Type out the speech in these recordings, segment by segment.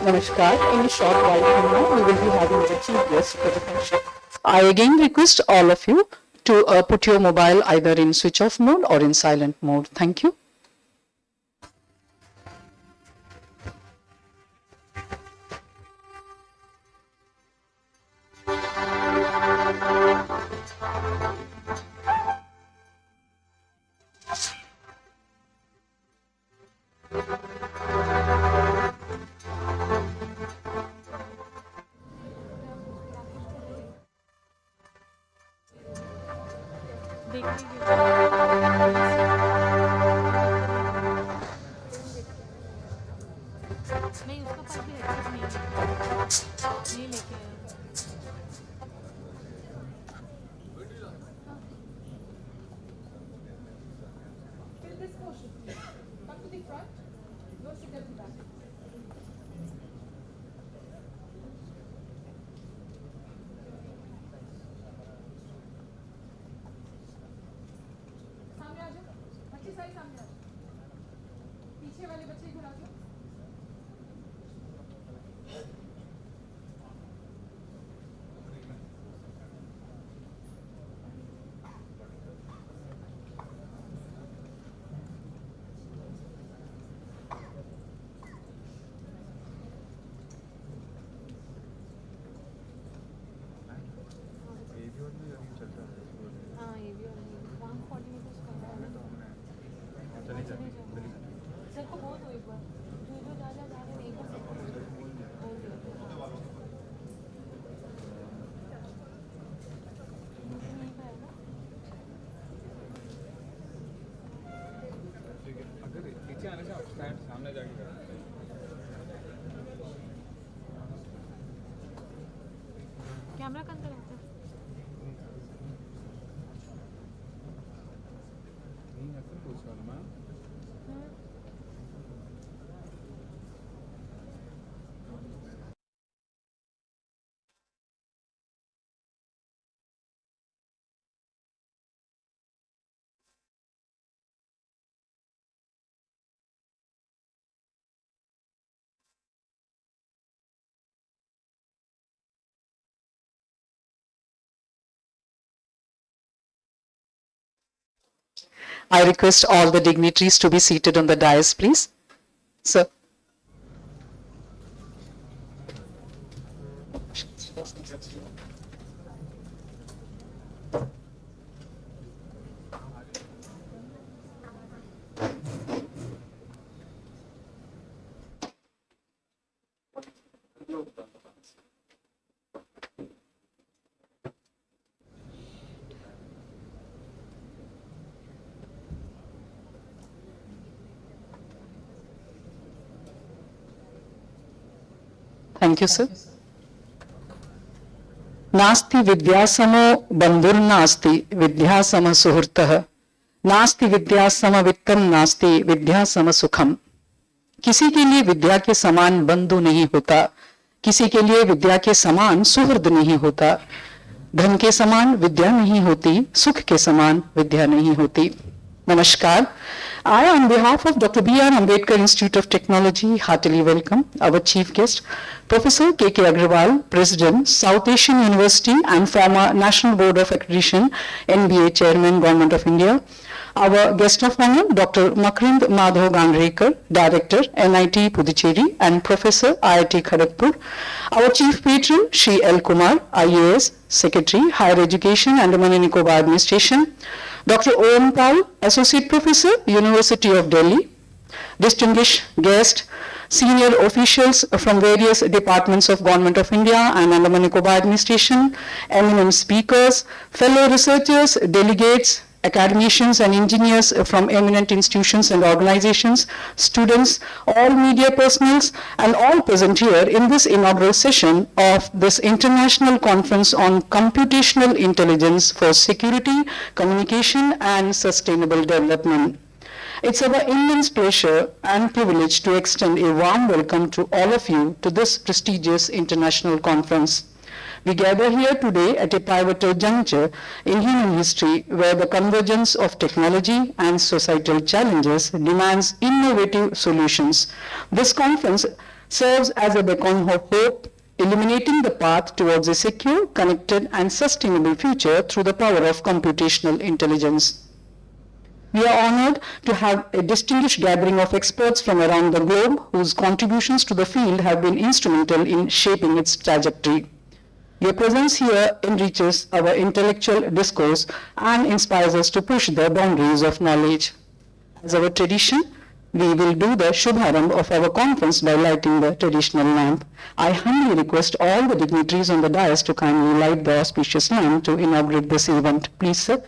Namaskar. In a short while from now, we will be having the chief guest for the function. I again request all of you to put your mobile either in switch off mode or in silent mode. Thank you. Camera का अंदर होता है नहीं ऐसे पूछ रहा हूं मैं I request all the dignitaries to be seated on the dais, please. Sir. Thank you, sir. नास्ति विद्यासमो बंधुर्नास्ति विद्यासम सुहृतः नास्ति विद्यासम वित्तम नास्ति विद्यासम सुखम। किसी के लिए विद्या के समान बंधु नहीं होता, किसी के लिए विद्या के समान सुहृद नहीं होता, धन के समान विद्या नहीं होती, सुख के समान विद्या नहीं होती। Namaskar. I, on behalf of Dr. B.R. Ambedkar Institute of Technology, heartily welcome our chief guest, Professor K.K. Agrawal, President, South Asian University and former National Board of Accreditation, NBA Chairman, Government of India. Our guest of honor, Dr. Makrand Madhav Gandrekar, Director, NIT Puducherry and Professor, IIT Kharagpur. Our chief patron, Shri L. Kumar, IAS, Secretary, Higher Education, Andaman and Nicobar Administration. Dr. O.M. Paul, Associate Professor, University of Delhi. Distinguished guest, senior officials from various departments of Government of India and Andaman and Nicobar Administration, eminent speakers, fellow researchers, delegates, academicians and engineers from eminent institutions and organizations, students, all media personnel, and all present here in this inaugural session of this International Conference on Computational Intelligence for Security, Communication, and Sustainable Development. It's our immense pleasure and privilege to extend a warm welcome to all of you to this prestigious international conference. We gather here today at a pivotal juncture in human history where the convergence of technology and societal challenges demands innovative solutions. This conference serves as a beacon of hope, illuminating the path towards a secure, connected, and sustainable future through the power of computational intelligence. We are honored to have a distinguished gathering of experts from around the globe whose contributions to the field have been instrumental in shaping its trajectory. Your presence here enriches our intellectual discourse and inspires us to push the boundaries of knowledge. As our tradition, we will do the Shubharambh of our conference by lighting the traditional lamp. I humbly request all the dignitaries on the dais to kindly light the auspicious lamp to inaugurate this event. Please, sir.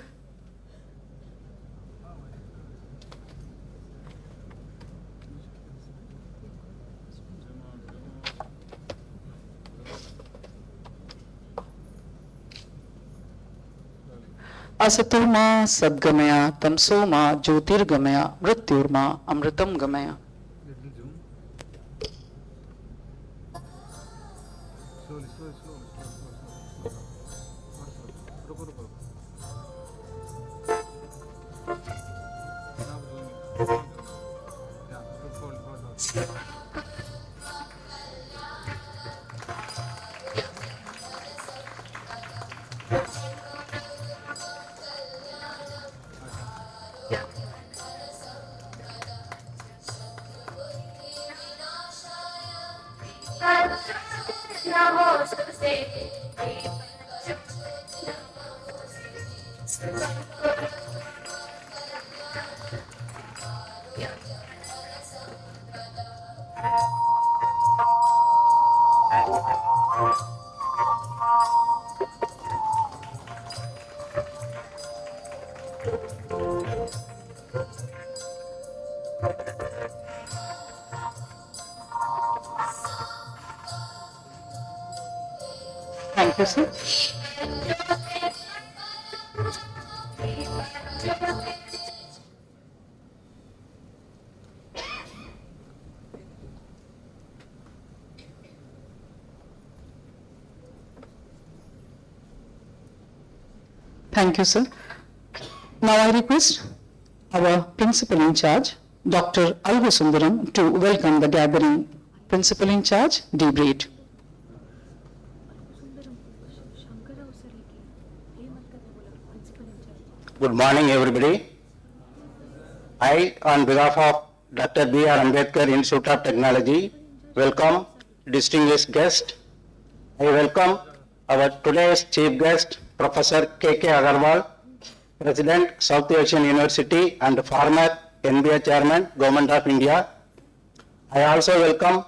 असतोमा सद्गमया तमसोमा ज्योतिर्गमया मृत्युर्मा अमृतम गमया. Little zoom. Slowly, slowly, slowly, slowly, slowly. Ruko, ruko. Now zoom. Yeah, hold, hold. Thank you, sir. Thank you, sir. Now I request our principal in charge, Dr. Alva Sundaram, to welcome the gathering. Principal in charge, debrief. Good morning, everybody. I, on behalf of Dr. B.R. Ambedkar Institute of Technology, welcome distinguished guest. I welcome our today's chief guest, Professor K.K. Agrawal, President, South Asian University and former NBA Chairman, Government of India. I also welcome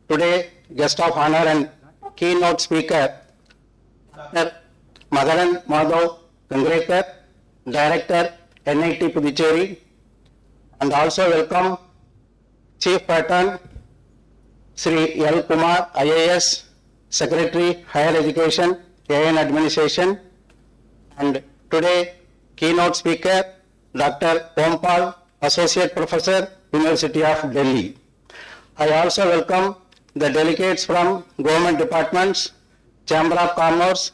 today guest of honor and keynote speaker, Dr. Makrand Madhav Gandrekar, Director, NIT Puducherry, and also welcome Chief Patron, Sri L. Kumar, IAS, Secretary, Higher Education, AN Administration, and today keynote speaker, Dr. Kompal, Associate Professor, University of Delhi. I also welcome the delegates from government departments, Chamber of Commerce,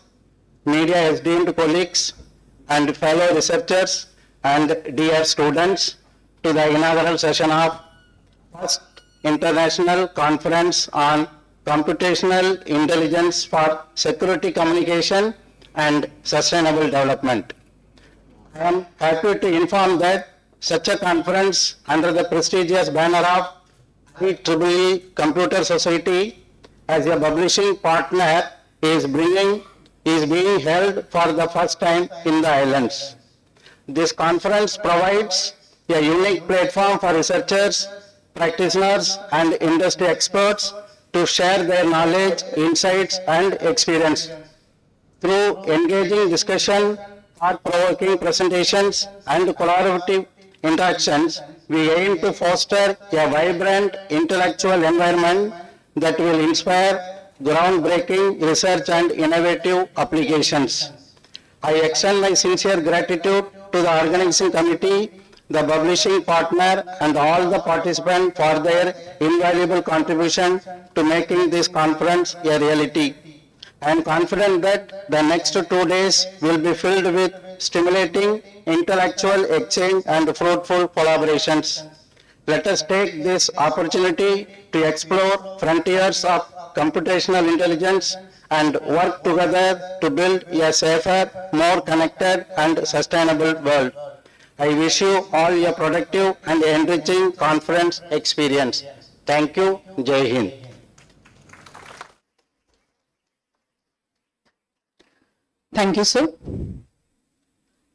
media esteemed colleagues, and fellow researchers and dear students to the inaugural session of First International Conference on Computational Intelligence for Security Communication and Sustainable Development. I am happy to inform that such a conference under the prestigious banner of IEEE Computer Society as a publishing partner is being held for the first time in the islands. This conference provides a unique platform for researchers, practitioners, and industry experts to share their knowledge, insights, and experience. Through engaging discussion, thought-provoking presentations, and collaborative interactions, we aim to foster a vibrant intellectual environment that will inspire groundbreaking research and innovative applications. I extend my sincere gratitude to the organizing committee, the publishing partner, and all the participants for their invaluable contribution to making this conference a reality. I am confident that the next 2 days will be filled with stimulating intellectual exchange and fruitful collaborations. Let us take this opportunity to explore frontiers of computational intelligence and work together to build a safer, more connected, and sustainable world. I wish you all a productive and enriching conference experience. Thank you. Jai Hind. Thank you, sir.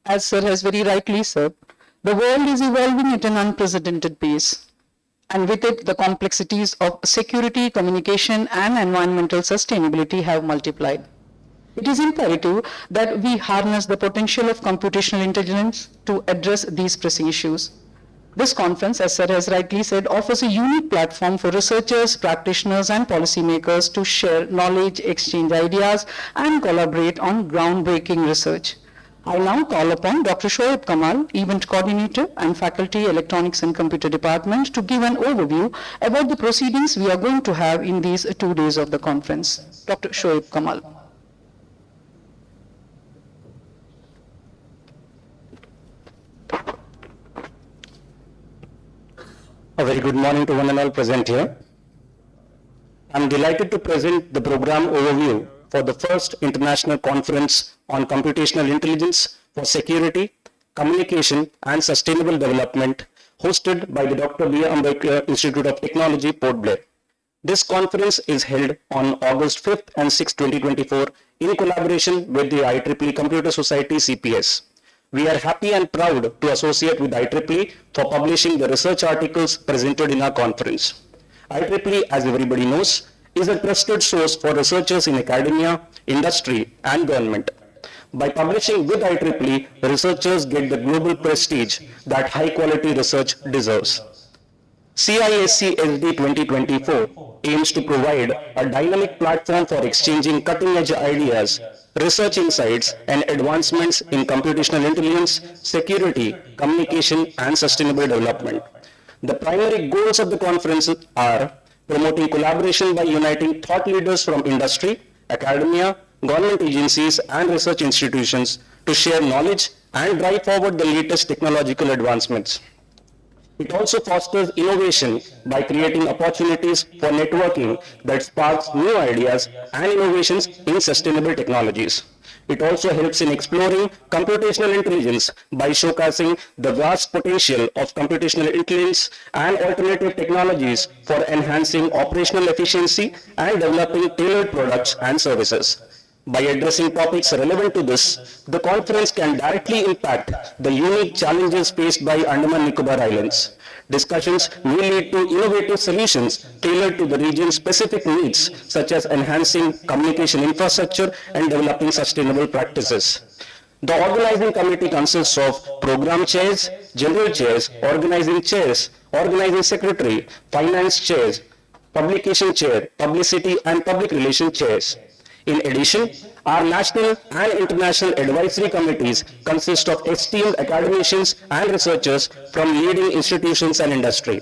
As sir has very rightly said, the world is evolving at an unprecedented pace, and with it, the complexities of security, communication, and environmental sustainability have multiplied. It is imperative that we harness the potential of computational intelligence to address these pressing issues. This conference, as sir has rightly said, offers a unique platform for researchers, practitioners, and policymakers to share knowledge, exchange ideas, and collaborate on groundbreaking research. I now call upon Dr. Shoaib Kamal, Event Coordinator and Faculty Electronics and Computer Department, to give an overview about the proceedings we are going to have in these 2 days of the conference. Dr. Shoaib Kamal. A very good morning to one and all present here. I'm delighted to present the program overview for the first international conference on computational intelligence for security, communication, and sustainable development, hosted by the Dr. B. Ambedkar Institute of Technology, Port Blair. This conference is held on August 5th and 6th, 2024 in collaboration with the IEEE Computer Society, CPS. We are happy and proud to associate with IEEE for publishing the research articles presented in our conference. IEEE, as everybody knows, is a trusted source for researchers in academia, industry, and government. By publishing with IEEE, researchers get the global prestige that high-quality research deserves. CISC SD 2024 aims to provide a dynamic platform for exchanging cutting-edge ideas, research insights, and advancements in computational intelligence, security, communication, and sustainable development. The primary goals of the conference are promoting collaboration by uniting thought leaders from industry, academia, government agencies, and research institutions to share knowledge and drive forward the latest technological advancements. It also fosters innovation by creating opportunities for networking that sparks new ideas and innovations in sustainable technologies. It also helps in exploring computational intelligence by showcasing the vast potential of computational intelligence and alternative technologies for enhancing operational efficiency and developing tailored products and services. By addressing topics relevant to this, the conference can directly impact the unique challenges faced by Andaman Nicobar Islands. Discussions will lead to innovative solutions tailored to the region's specific needs, such as enhancing communication infrastructure and developing sustainable practices. The organizing committee consists of program chairs, general chairs, organizing secretary, finance chairs, Publication Chair, Publicity and Public Relations Chairs. In addition, our national and international advisory committees consist of esteemed academicians and researchers from leading institutions and industry.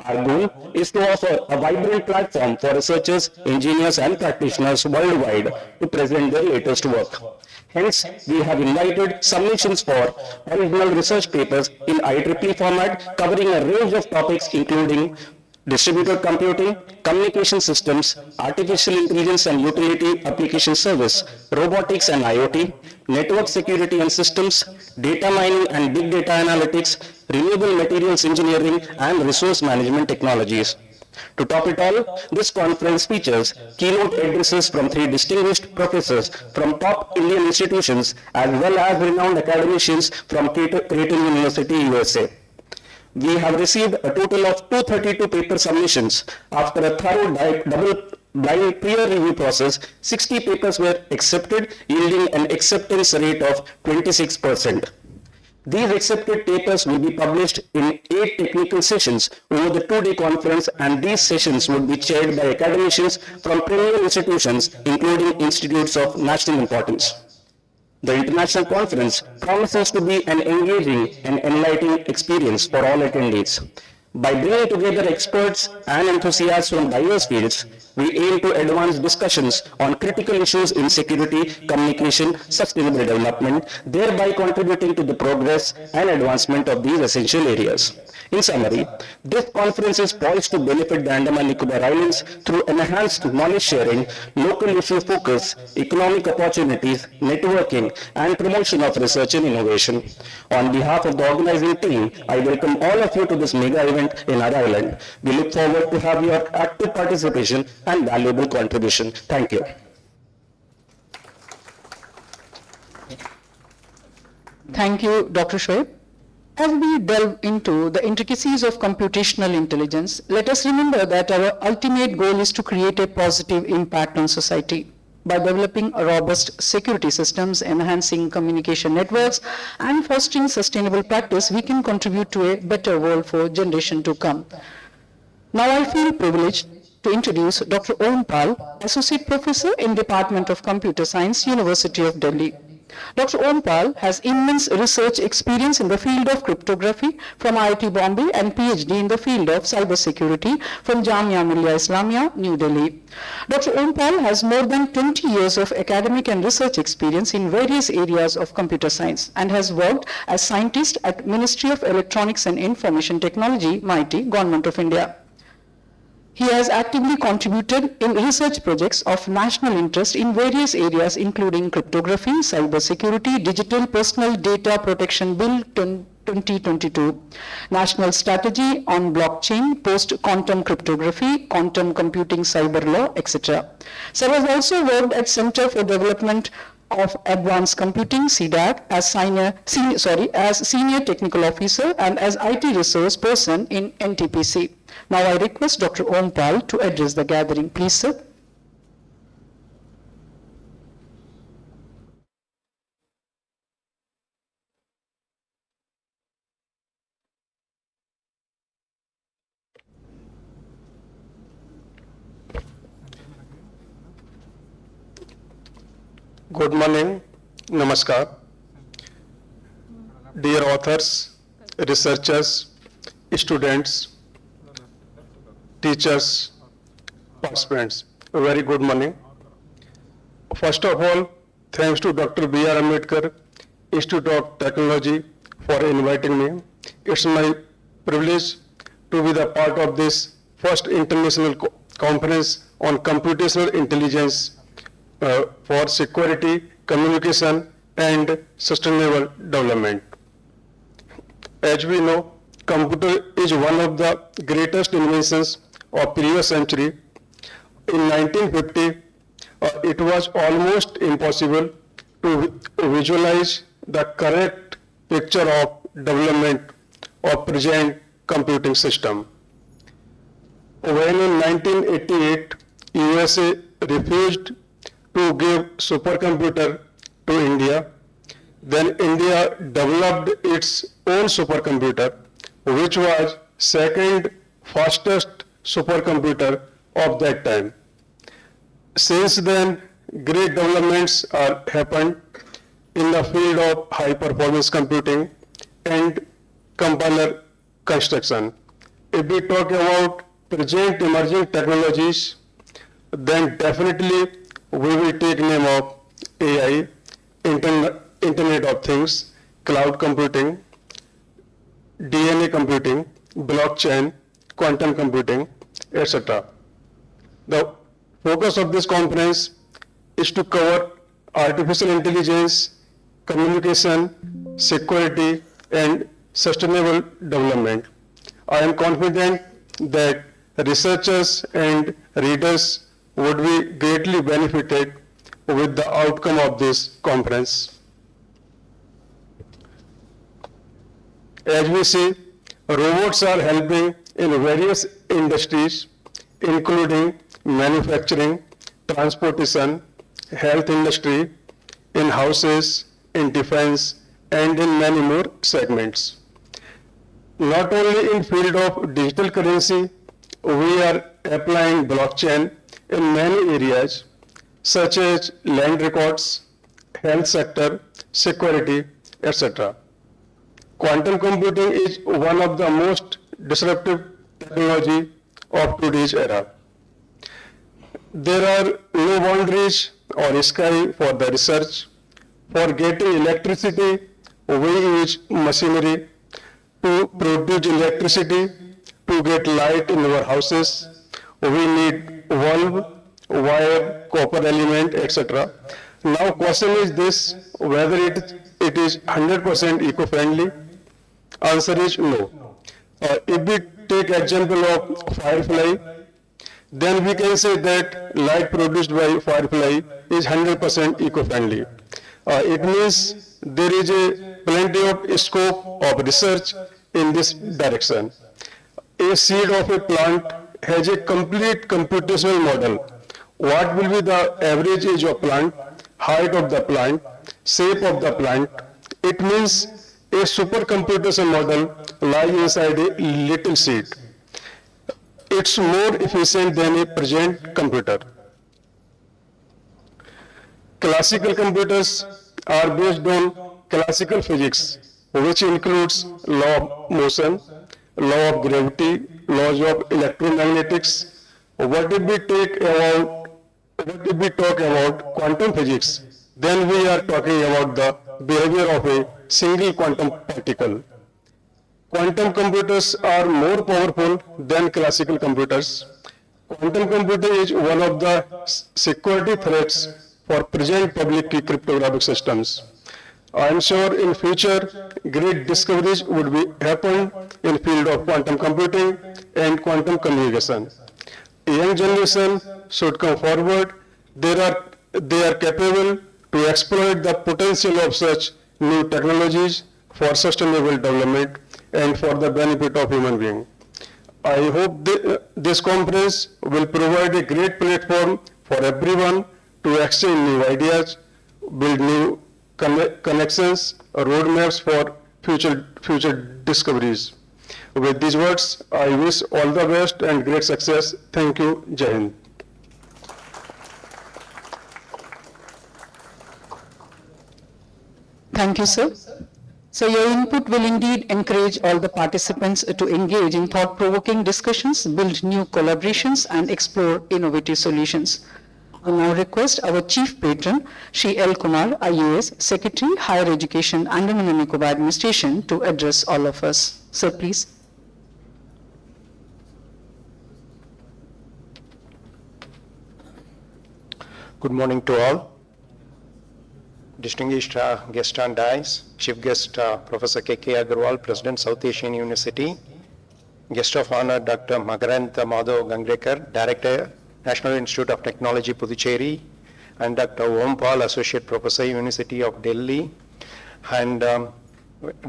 Our goal is to offer a vibrant platform for researchers, engineers, and practitioners worldwide to present their latest work. Hence, we have invited submissions for original research papers in IEEE format covering a range of topics including distributed computing, communication systems, artificial intelligence and utility application service, robotics and IoT, network security and systems, data mining and big data analytics, renewable materials engineering, and resource management technologies. To top it all, this conference features keynote addresses from 3 distinguished professors from top Indian institutions as well as renowned academicians from Creighton University, USA. We have received a total of 232 paper submissions. After a thorough double-blind peer review process, 60 papers were accepted, yielding an acceptance rate of 26%. These accepted papers will be published in 8 technical sessions over the 2-day conference, and these sessions would be chaired by academicians from premier institutions, including institutes of national importance. The international conference promises to be an engaging and enlightening experience for all attendees. By bringing together experts and enthusiasts from diverse fields, we aim to advance discussions on critical issues in security, communication, sustainable development, thereby contributing to the progress and advancement of these essential areas. In summary, this conference is poised to benefit the Andaman Nicobar Islands through enhanced knowledge sharing, local issue focus, economic opportunities, networking, and promotion of research and innovation. On behalf of the organizing team, I welcome all of you to this mega event in our island. We look forward to have your active participation and valuable contribution. Thank you. Thank you, Dr. Shoaib. As we delve into the intricacies of computational intelligence, let us remember that our ultimate goal is to create a positive impact on society. By developing robust security systems, enhancing communication networks, and fostering sustainable practice, we can contribute to a better world for generations to come. Now I feel privileged to introduce Dr. Om Pal, Associate Professor in Department of Computer Science, University of Delhi. Dr. Om Pal has immense research experience in the field of cryptography from IIT Bombay and PhD in the field of cybersecurity from Jamia Millia Islamia, New Delhi. Dr. Om Pal has more than 20 years of academic and research experience in various areas of computer science and has worked as scientist at Ministry of Electronics and Information Technology, MIT, Government of India. He has actively contributed in research projects of national interest in various areas including cryptography, cybersecurity, Digital Personal Data Protection Bill 2022, National Strategy on Blockchain, Post-Quantum Cryptography, Quantum Computing Cyber Law, etc. Sir has also worked at Center for Development of Advanced Computing, CDAC, as Senior Technical Officer and as IT Resource Person in NTPC. Now I request Dr. Om Pal to address the gathering. Please, sir. Good morning, Namaskar. Dear authors, researchers, students, teachers, participants, a very good morning. First of all, thanks to Dr. B.R. Ambedkar, Institute of Technology for inviting me. It's my privilege to be the part of this first international conference on computational intelligence for security, communication, and sustainable development. As we know, computer is one of the greatest inventions of previous century. In 1950, it was almost impossible to visualize the correct picture of development of present computing system. When in 1988, USA refused to give supercomputer to India, then India developed its own supercomputer, which was second fastest supercomputer of that time. Since then, great developments are happened in the field of high performance computing and compiler construction. If we talk about present emerging technologies, then definitely we will take name of AI, Internet of Things, cloud computing, DNA computing, blockchain, quantum computing, etc. The focus of this conference is to cover artificial intelligence, communication, security, and sustainable development. I am confident that researchers and readers would be greatly benefited with the outcome of this conference. As we see, robots are helping in various industries, including manufacturing, transportation, health industry, in houses, in defense, and in many more segments. Not only in field of digital currency, we are applying blockchain in many areas, such as land records, health sector, security, etc. Quantum computing is one of the most disruptive technology of today's era. There are no boundaries or sky for the research. For getting electricity, we use machinery. To produce electricity, to get light in our houses, we need bulb, wire, copper element, etc. Now question is this, whether it is 100% eco-friendly? Answer is no. If we take example of firefly, then we can say that light produced by firefly is 100% eco-friendly. It means there is a plenty of scope of research in this direction. A seed of a plant has a complete computational model. What will be the average age of plant, height of the plant, shape of the plant? It means a supercomputation model lies inside a little seed. It's more efficient than a present computer. Classical computers are based on classical physics, which includes law of motion, law of gravity, laws of electromagnetics. What if we talk about quantum physics? Then we are talking about the behavior of a single quantum particle. Quantum computers are more powerful than classical computers. Quantum computing is one of the security threats for present public key cryptographic systems. I am sure in future great discoveries would be happen in field of quantum computing and quantum communication. A young generation should come forward. They are capable to exploit the potential of such new technologies for sustainable development and for the benefit of human beings. I hope this conference will provide a great platform for everyone to exchange new ideas, build new connections, roadmaps for future discoveries. With these words, I wish all the best and great success. Thank you. Jai Hind. Thank you, sir. So your input will indeed encourage all the participants to engage in thought-provoking discussions, build new collaborations, and explore innovative solutions. I now request our Chief Patron, Shri L. Kumar, IAS, Secretary, Higher Education, Andaman and Nicobar Administration, to address all of us. Sir, please. Good morning to all. Distinguished guest on dais, Chief Guest Professor K.K. Agarwal, President, South Asian University, Guest of Honor Dr. Makarant Madhav Gangrekar, Director, National Institute of Technology, Puducherry, and Dr. Om Paul, Associate Professor, University of Delhi, and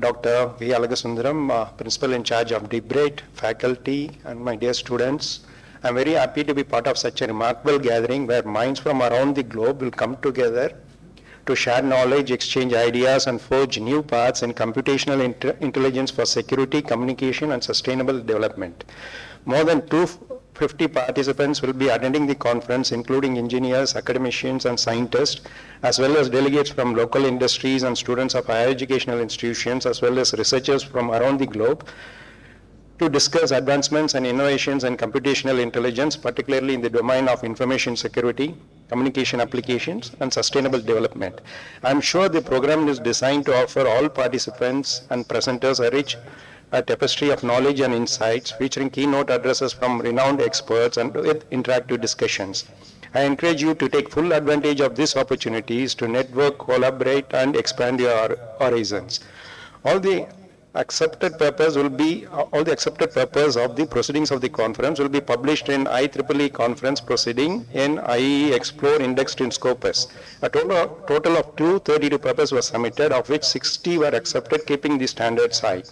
Dr. V. Alagasundaram, Principal in charge of debate, faculty, and my dear students. I'm very happy to be part of such a remarkable gathering where minds from around the globe will come together to share knowledge, exchange ideas, and forge new paths in computational intelligence for security, communication, and sustainable development. More than 50 participants will be attending the conference, including engineers, academicians, and scientists, as well as delegates from local industries and students of higher educational institutions, as well as researchers from around the globe, to discuss advancements and innovations in computational intelligence, particularly in the domain of information security, communication applications, and sustainable development. I'm sure the program is designed to offer all participants and presenters a tapestry of knowledge and insights, featuring keynote addresses from renowned experts and with interactive discussions. I encourage you to take full advantage of these opportunities to network, collaborate, and expand your horizons. All the accepted purpose of the proceedings of the conference will be published in IEEE conference proceeding in IEE Explore indexed in Scopus. A total of 232 papers were submitted, of which 60 were accepted, keeping the standards high.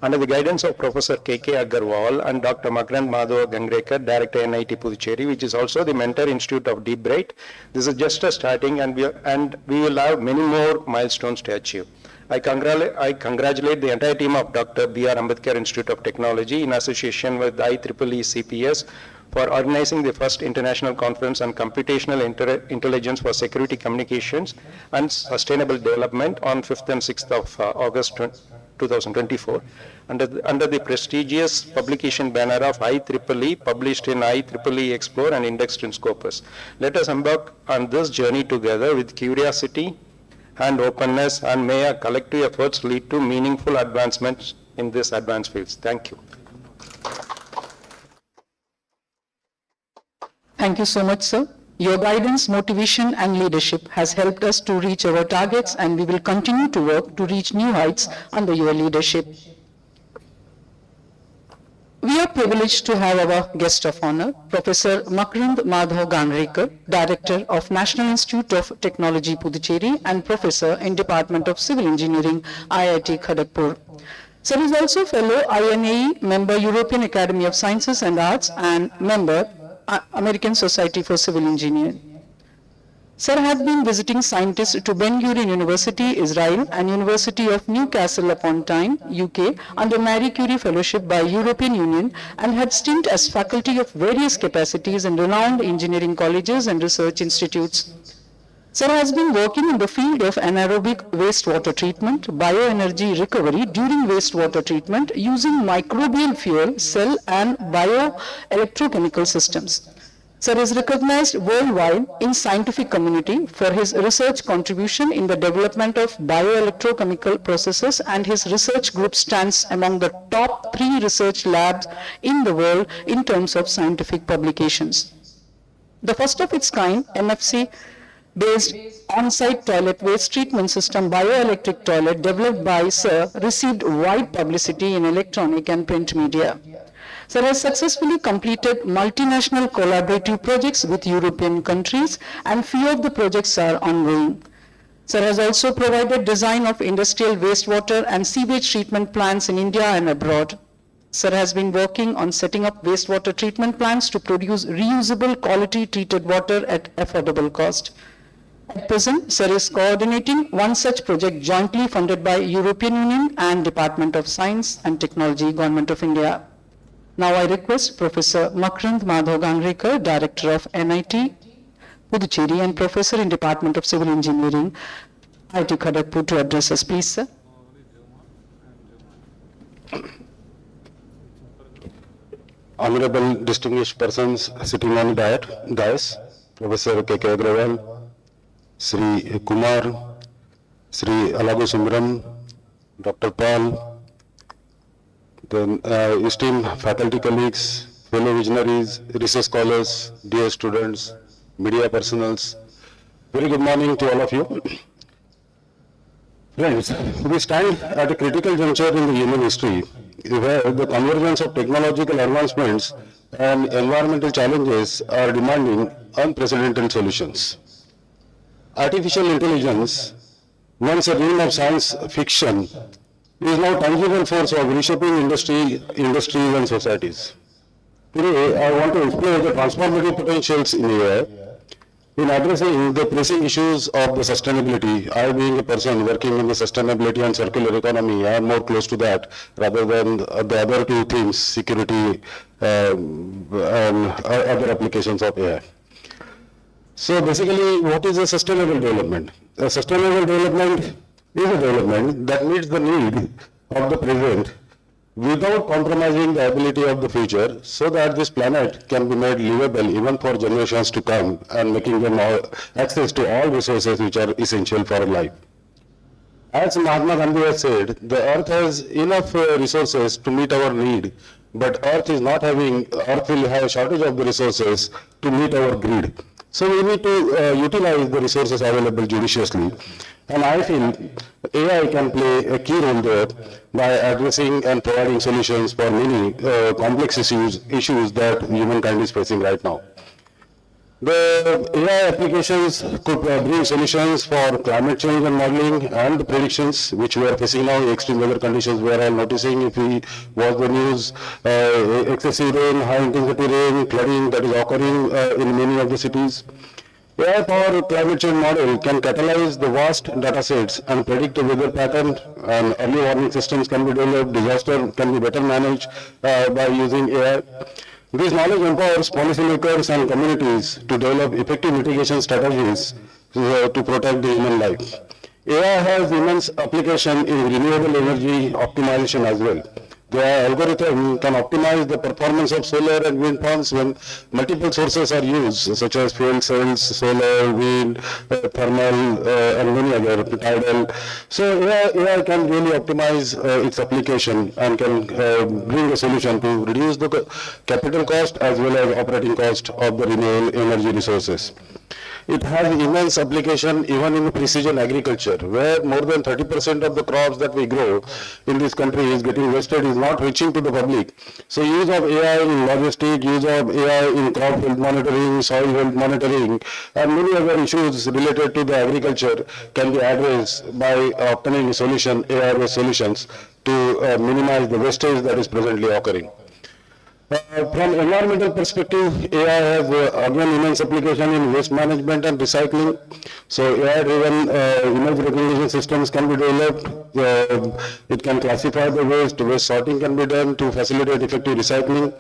Under the guidance of Professor K.K. Agarwal and Dr. Makrand Madhav Gangrekar, Director NIT Puducherry, which is also the Mentor Institute of Deep Bright, this is just a starting, and we will have many more milestones to achieve. I congratulate the entire team of Dr. B.R. Ambedkar Institute of Technology in association with IEEE CPS for organizing the first international conference on computational intelligence for security communications and sustainable development on 5th and 6th of August 2024 under the prestigious publication banner of IEEE, published in IEEE Explore and indexed in Scopus. Let us embark on this journey together with curiosity and openness, and may our collective efforts lead to meaningful advancements in these advanced fields. Thank you. Thank you so much, sir. Your guidance, motivation, and leadership has helped us to reach our targets, and we will continue to work to reach new heights under your leadership. We are privileged to have our guest of honor, Professor Makrand Madhav Gangrekar, Director of National Institute of Technology, Puducherry, and Professor in Department of Civil Engineering, IIT Kharagpur. Sir is also Fellow INAE, Member European Academy of Sciences and Arts, and Member American Society for Civil Engineering. Sir has been visiting scientists to Ben Gurion University, Israel, and University of Newcastle upon Tyne, UK, under Marie Curie Fellowship by European Union, and had stint as faculty of various capacities in renowned engineering colleges and research institutes. Sir has been working in the field of anaerobic wastewater treatment, bioenergy recovery during wastewater treatment using microbial fuel, cell, and bioelectrochemical systems. Sir is recognized worldwide in scientific community for his research contribution in the development of bioelectrochemical processes, and his research group stands among the top 3 research labs in the world in terms of scientific publications. The first of its kind, MFC-based on-site toilet waste treatment system, bioelectric toilet, developed by Sir, received wide publicity in electronic and print media. Sir has successfully completed multinational collaborative projects with European countries, and few of the projects are ongoing. Sir has also provided design of industrial wastewater and sewage treatment plants in India and abroad. Sir has been working on setting up wastewater treatment plants to produce reusable quality treated water at affordable cost. At present, Sir is coordinating one such project jointly funded by European Union and Department of Science and Technology, Government of India. Now I request Professor Makrand Madhav Gangrekar, Director of NIT Puducherry and Professor in Department of Civil Engineering, IIT Kharagpur, to address us, please, sir. Honorable distinguished persons sitting on the dais, Professor K.K. Agrawal, Sri Kumar, Sri Alago Sumram, Dr. Paul, the esteemed faculty colleagues, fellow visionaries, research scholars, dear students, media personals, very good morning to all of you. Friends, we stand at a critical juncture in the human history, where the convergence of technological advancements and environmental challenges are demanding unprecedented solutions. Artificial intelligence, once a realm of science fiction, is now tangible force of reshaping industries and societies. Today, I want to explore the transformative potentials in AI, In addressing the pressing issues of the sustainability, I being a person working in the sustainability and circular economy, I am more close to that rather than the other two themes, security and other applications of AI. So basically, what is a sustainable development? A sustainable development is a development that meets the need of the present without compromising the ability of the future, so that this planet can be made livable even for generations to come, and making them access to all resources which are essential for life. As Mahatma Gandhi has said, the earth has enough resources to meet our need, but earth will have a shortage of the resources to meet our greed. So we need to utilize the resources available judiciously. And I feel AI can play a key role there by addressing and providing solutions for many complex issues that humankind is facing right now. The AI applications could bring solutions for climate change and modeling and the predictions which we are facing now, extreme weather conditions we are all noticing. If we watch the news, excessive rain, high intensity rain, flooding that is occurring in many of the cities. AI power climate change model can catalyze the vast data sets and predict the weather pattern, and early warning systems can be developed, disaster can be better managed by using AI. This knowledge empowers policymakers and communities to develop effective mitigation strategies to protect the human life. AI has immense application in renewable energy optimization as well. The algorithm can optimize the performance of solar and wind farms when multiple sources are used, such as fuel cells, solar, wind, thermal, and many other, tidal. So AI can really optimize its application and can bring a solution to reduce the capital cost as well as operating cost of the renewable energy resources. It has immense application even in precision agriculture, where more than 30% of the crops that we grow in this country is getting wasted, is not reaching to the public. So use of AI in logistics, use of AI in crop health monitoring, soil health monitoring, and many other issues related to the agriculture can be addressed by obtaining a solution, AI-based solutions, to minimize the wastage that is presently occurring. From environmental perspective, AI has again immense application in waste management and recycling. So AI-driven image recognition systems can be developed. It can classify the waste sorting can be done to facilitate effective recycling.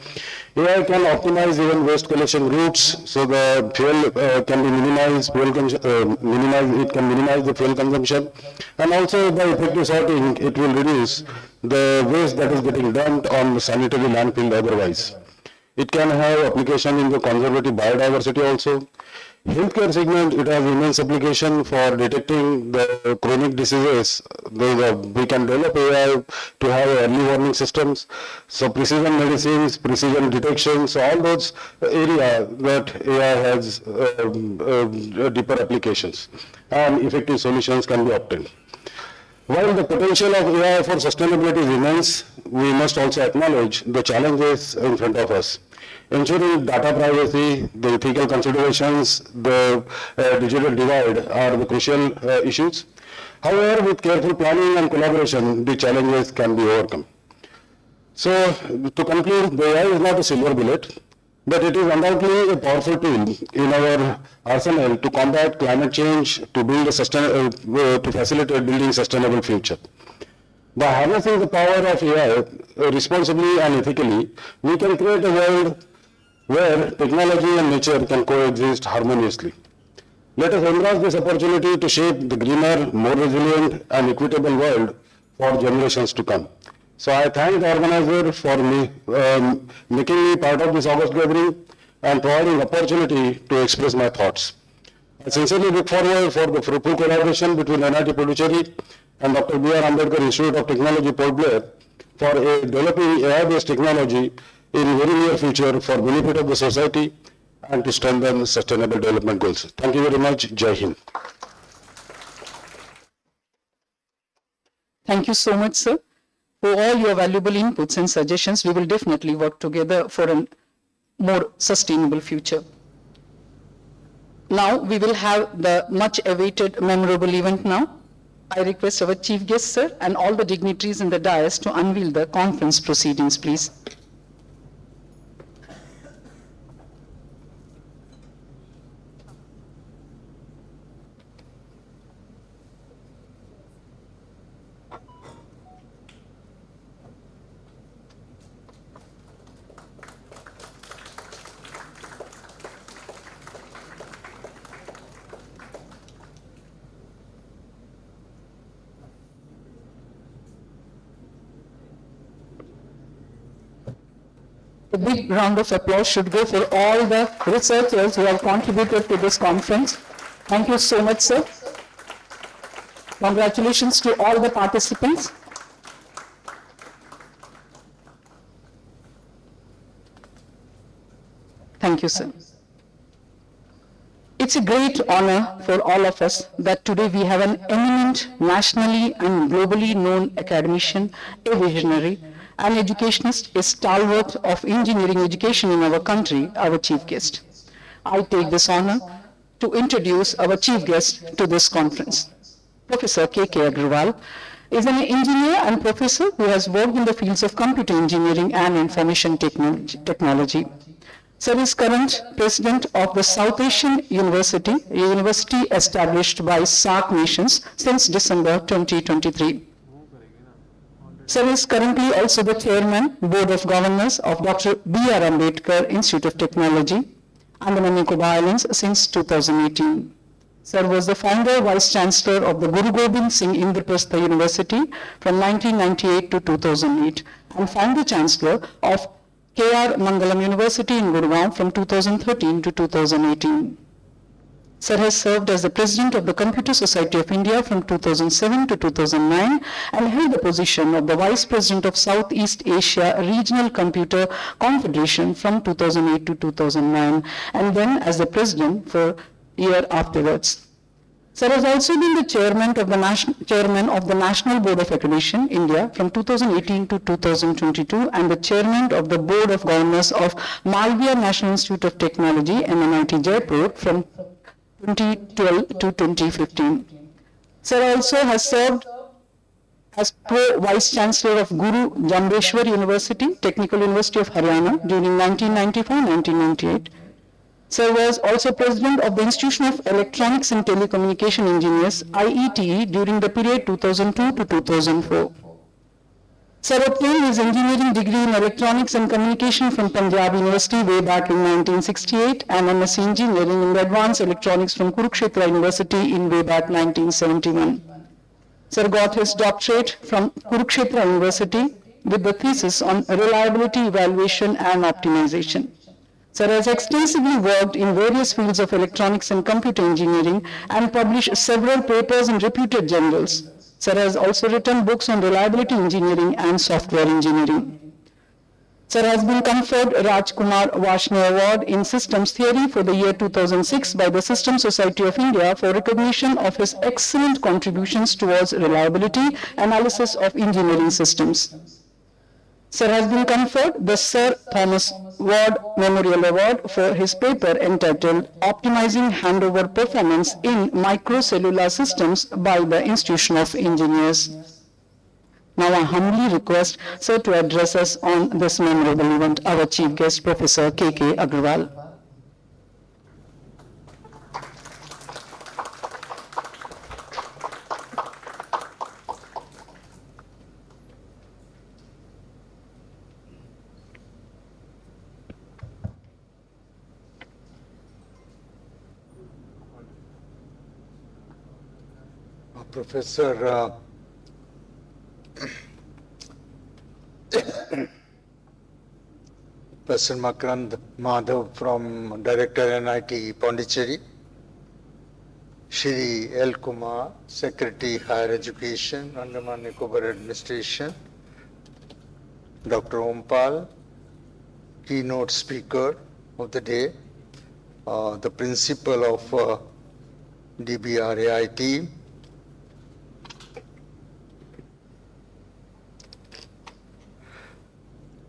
AI can optimize even waste collection routes, so the fuel can be minimized, it can minimize the fuel consumption, and also by effective sorting, it will reduce the waste that is getting dumped on the sanitary landfill otherwise. It can have application in the conservative biodiversity also. Healthcare segment, it has immense application for detecting the chronic diseases. We can develop AI to have early warning systems. So precision medicines, precision detection, so all those areas that AI has deeper applications and effective solutions can be obtained. While the potential of AI for sustainability is immense, we must also acknowledge the challenges in front of us. Ensuring data privacy, the ethical considerations, the digital divide are the crucial issues. However, with careful planning and collaboration, the challenges can be overcome. So, to conclude, the AI is not a silver bullet, but it is undoubtedly a powerful tool in our arsenal to combat climate change, to build to facilitate building sustainable future. By harnessing the power of AI responsibly and ethically, we can create a world where technology and nature can coexist harmoniously. Let us embrace this opportunity to shape the greener, more resilient and equitable world for generations to come. So I thank the organizer for making me part of this August gathering and providing opportunity to express my thoughts. I sincerely look forward for the fruitful collaboration between NIT Puducherry and Dr. B.R. Ambedkar Institute of Technology, Port Blair, for developing AI-based technology in very near future for benefit of the society and to strengthen sustainable development goals. Thank you very much. Jai Hind. Thank you so much, sir, for all your valuable inputs and suggestions. We will definitely work together for a more sustainable future. Now we will have the much awaited memorable event now. I request our chief guest, sir, and all the dignitaries in the dais to unveil the conference proceedings, please. A big round of applause should go for all the researchers who have contributed to this conference. Thank you so much, sir. Congratulations to all the participants. Thank you, sir. It's a great honor for all of us that today we have an eminent, nationally and globally known academician, a visionary, an educationist, a stalwart of engineering education in our country, our chief guest. I take this honor to introduce our chief guest to this conference. Professor K.K. Agrawal is an engineer and professor who has worked in the fields of computer engineering and information technology. Sir is current president of the South Asian University, a university established by SAARC nations since December 2023. Sir is currently also the chairman, Board of Governors of Dr. B.R. Ambedkar Institute of Technology, Andaman Nicobar Islands since 2018. Sir was the founder, vice chancellor of the Guru Gobind Singh Indraprastha University from 1998 to 2008, and founder chancellor of K.R. Mangalam University in Gurgaon from 2013 to 2018. Sir has served as the president of the Computer Society of India from 2007 to 2009 and held the position of the vice president of Southeast Asia Regional Computer Confederation from 2008 to 2009, and then as the president for year afterwards. Sir has also been the chairman of the National Board of Accreditation, India, from 2018 to 2022, and the chairman of the Board of Governors of Malviya National Institute of Technology, MNIT Jaipur, from 2012 to 2015. Sir also has served as Pro-Vice Chancellor of Guru Jambheshwar University, Technical University of Haryana, during 1994-1998. Sir was also president of the Institution of Electronics and Telecommunication Engineers, IETE, during the period 2002 to 2004. Sir obtained his engineering degree in electronics and communication from Punjab University way back in 1968 and MSc Engineering in Advanced Electronics from Kurukshetra University in way back 1971. Sir got his doctorate from Kurukshetra University with the thesis on reliability evaluation and optimization. Sir has extensively worked in various fields of electronics and computer engineering and published several papers in reputed journals. Sir has also written books on reliability engineering and software engineering. Sir has been conferred Rajkumar Vashne Award in Systems Theory for the year 2006 by the System Society of India for recognition of his excellent contributions towards reliability analysis of engineering systems. Sir has been conferred the Sir Thomas Ward Memorial Award for his paper entitled Optimizing Handover Performance in Microcellular Systems by the Institution of Engineers. Now I humbly request Sir to address us on this memorable event, our chief guest, Professor K.K. Agrawal. Professor Professor Makarand Madhav from Director NIT Pondicherry, Shri L. Kumar, Secretary Higher Education, Andaman Nicobar Administration, Dr. Ompal, keynote speaker of the day, the principal of DBRAI team,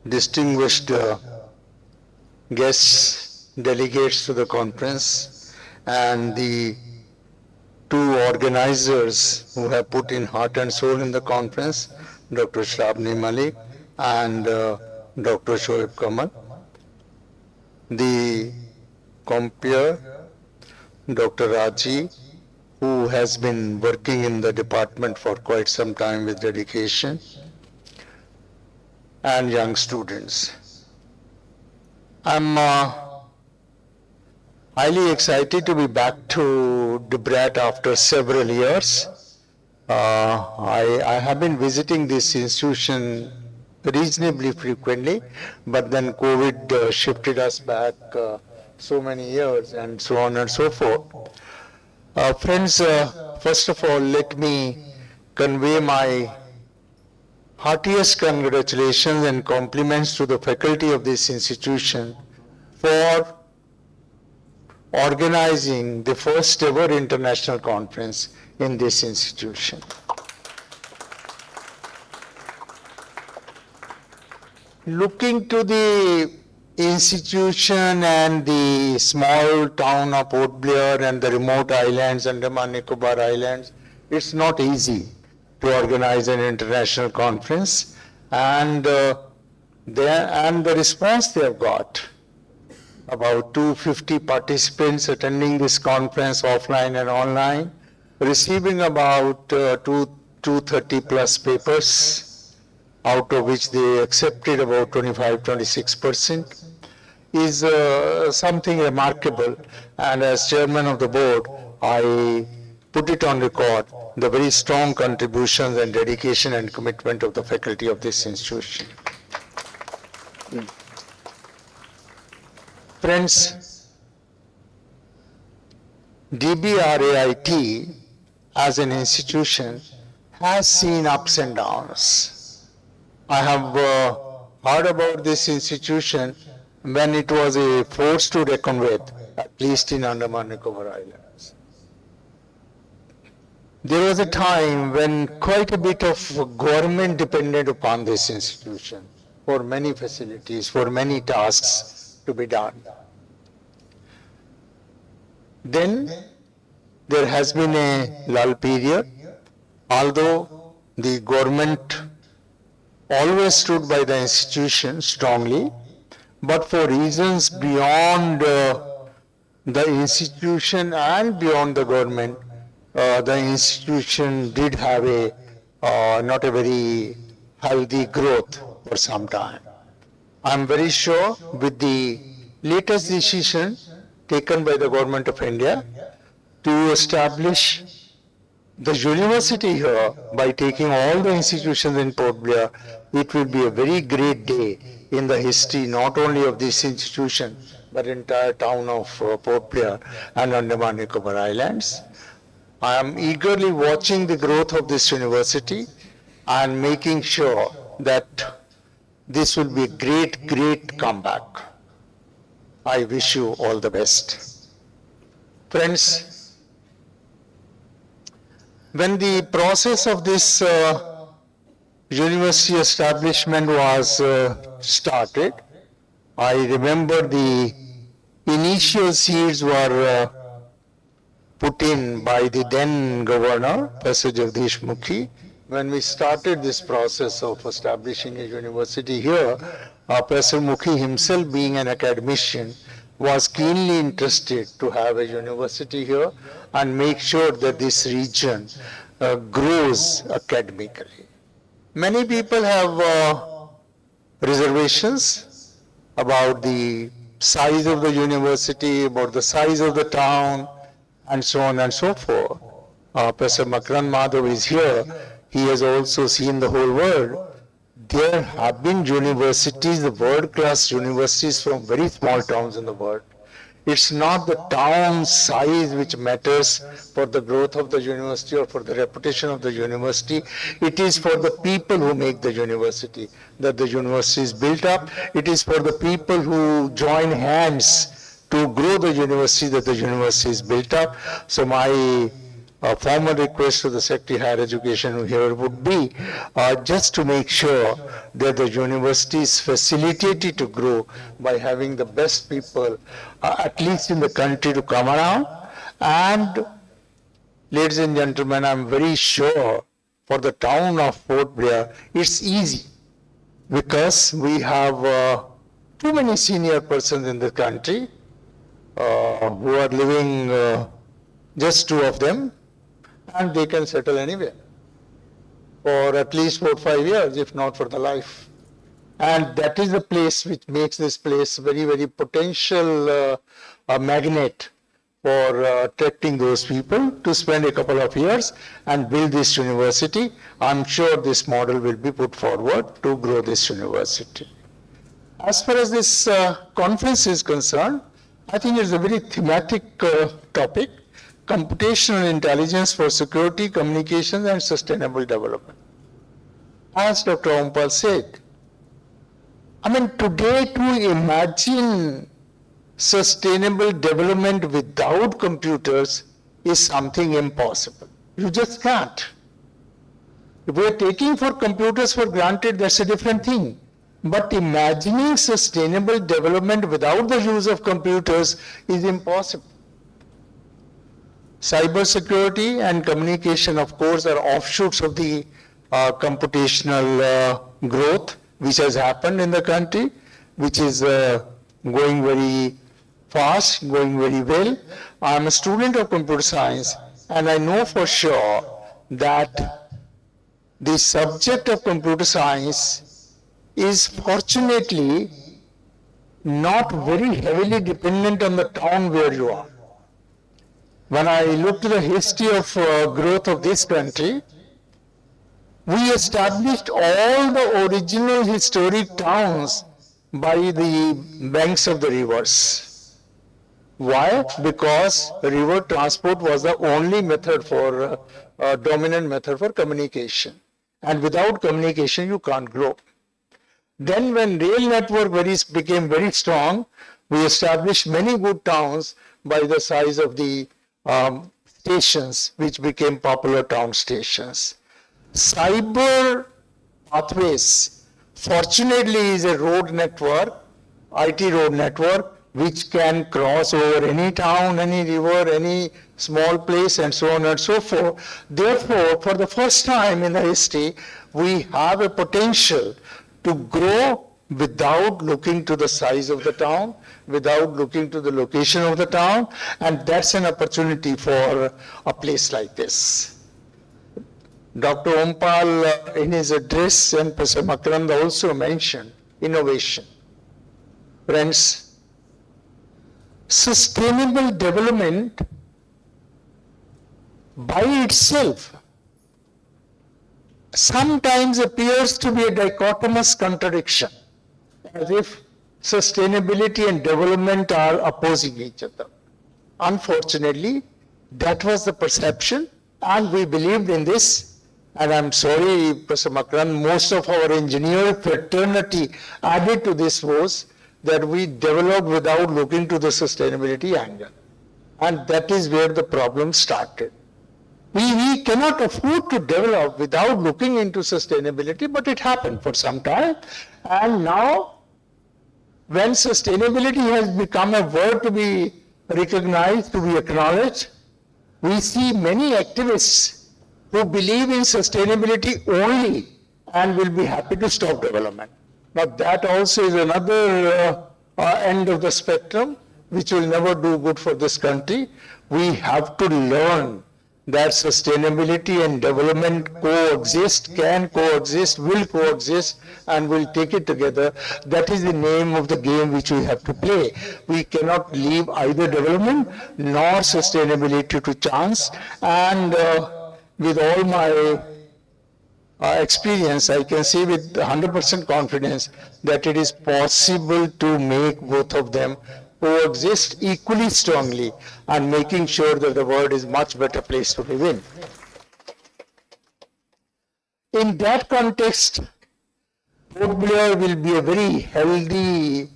distinguished guests, delegates to the conference, and the two organizers who have put in heart and soul in the conference, Dr. Shrabni Malik and Dr. Shoaib Kamal. The compeer, Dr. Raji, who has been working in the department for quite some time with dedication, and young students. I'm highly excited to be back to DBRAT after several years. I have been visiting this institution reasonably frequently, but then COVID shifted us back so many years and so on and so forth. Friends, first of all, let me convey my heartiest congratulations and compliments to the faculty of this institution for organizing the first ever international conference in this institution. Looking to the institution and the small town of Port Blair and the remote islands, Andaman Nicobar Islands, it's not easy to organize an international conference, and the response they have got, about 250 participants attending this conference offline and online, receiving about 230 plus papers, out of which they accepted about 25-26%, is something remarkable. And as chairman of the board, I put it on record the very strong contributions and dedication and commitment of the faculty of this institution. Friends, DBRAIT as an institution has seen ups and downs. I have heard about this institution when it was a force to reckon with, at least in Andaman Nicobar Islands. There was a time when quite a bit of government depended upon this institution for many facilities, for many tasks to be done. Then there has been a lull period, although the government always stood by the institution strongly, but for reasons beyond the institution and beyond the government, the institution did have a not a very healthy growth for some time. I'm very sure with the latest decision taken by the government of India to establish the university here by taking all the institutions in Port Blair, it will be a very great day in the history not only of this institution but entire town of Port Blair and Andaman Nicobar Islands. I am eagerly watching the growth of this university and making sure that this will be a great, great comeback. I wish you all the best. Friends, when the process of this university establishment was started, I remember the initial seeds were put in by the then governor, Professor Jagdish Mukhi. When we started this process of establishing a university here, Professor Mukhi himself, being an academician, was keenly interested to have a university here and make sure that this region grows academically. Many people have reservations about the size of the university, about the size of the town, and so on and so forth. Professor Makran Madhav is here. He has also seen the whole world. There have been universities, the world-class universities from very small towns in the world. It's not the town size which matters for the growth of the university or for the reputation of the university. It is for the people who make the university that the university is built up. It is for the people who join hands to grow the university that the university is built up. So my formal request to the Secretary Higher Education here would be just to make sure that the university is facilitated to grow by having the best people, at least in the country, to come around. And ladies and gentlemen, I'm very sure for the town of Port Blair, it's easy because we have too many senior persons in the country who are living, just two of them, and they can settle anywhere for at least 4 or 5 years, if not for the life. And that is the place which makes this place very, very potential magnet for attracting those people to spend a couple of years and build this university. I'm sure this model will be put forward to grow this university. As far as this conference is concerned, I think it's a very thematic topic, computational intelligence for security, communications, and sustainable development. As Dr. Ompal said, I mean, today to imagine sustainable development without computers is something impossible. You just can't. If we're taking for computers for granted, that's a different thing. But imagining sustainable development without the use of computers is impossible. Cybersecurity and communication, of course, are offshoots of the computational growth which has happened in the country, which is going very fast, going very well. I'm a student of computer science, and I know for sure that the subject of computer science is fortunately not very heavily dependent on the town where you are. When I look to the history of growth of this country, we established all the original historic towns by the banks of the rivers. Why? Because river transport was the only method for, dominant method for communication. And without communication, you can't grow. Then when rail network became very strong, we established many good towns by the size of the stations, which became popular town stations. Cyber pathways, fortunately, is a road network, IT road network, which can cross over any town, any river, any small place, and so on and so forth. Therefore, for the first time in the history, we have a potential to grow without looking to the size of the town, without looking to the location of the town, and that's an opportunity for a place like this. Dr. Ompal, in his address, and Professor Makarand also mentioned innovation. Friends, sustainable development by itself sometimes appears to be a dichotomous contradiction, as if sustainability and development are opposing each other. Unfortunately, that was the perception, and we believed in this. And I'm sorry, Professor Makarand, most of our engineer fraternity added to this was that we developed without looking to the sustainability angle. And that is where the problem started. We cannot afford to develop without looking into sustainability, but it happened for some time. And now, when sustainability has become a word to be recognized, to be acknowledged, we see many activists who believe in sustainability only and will be happy to stop development. Now that also is another end of the spectrum, which will never do good for this country. We have to learn that sustainability and development coexist, can coexist, will coexist, and will take it together. That is the name of the game which we have to play. We cannot leave either development nor sustainability to chance. And with all my experience, I can say with 100% confidence that it is possible to make both of them coexist equally strongly, and making sure that the world is a much better place to live in. In that context, Port Blair will be a very healthy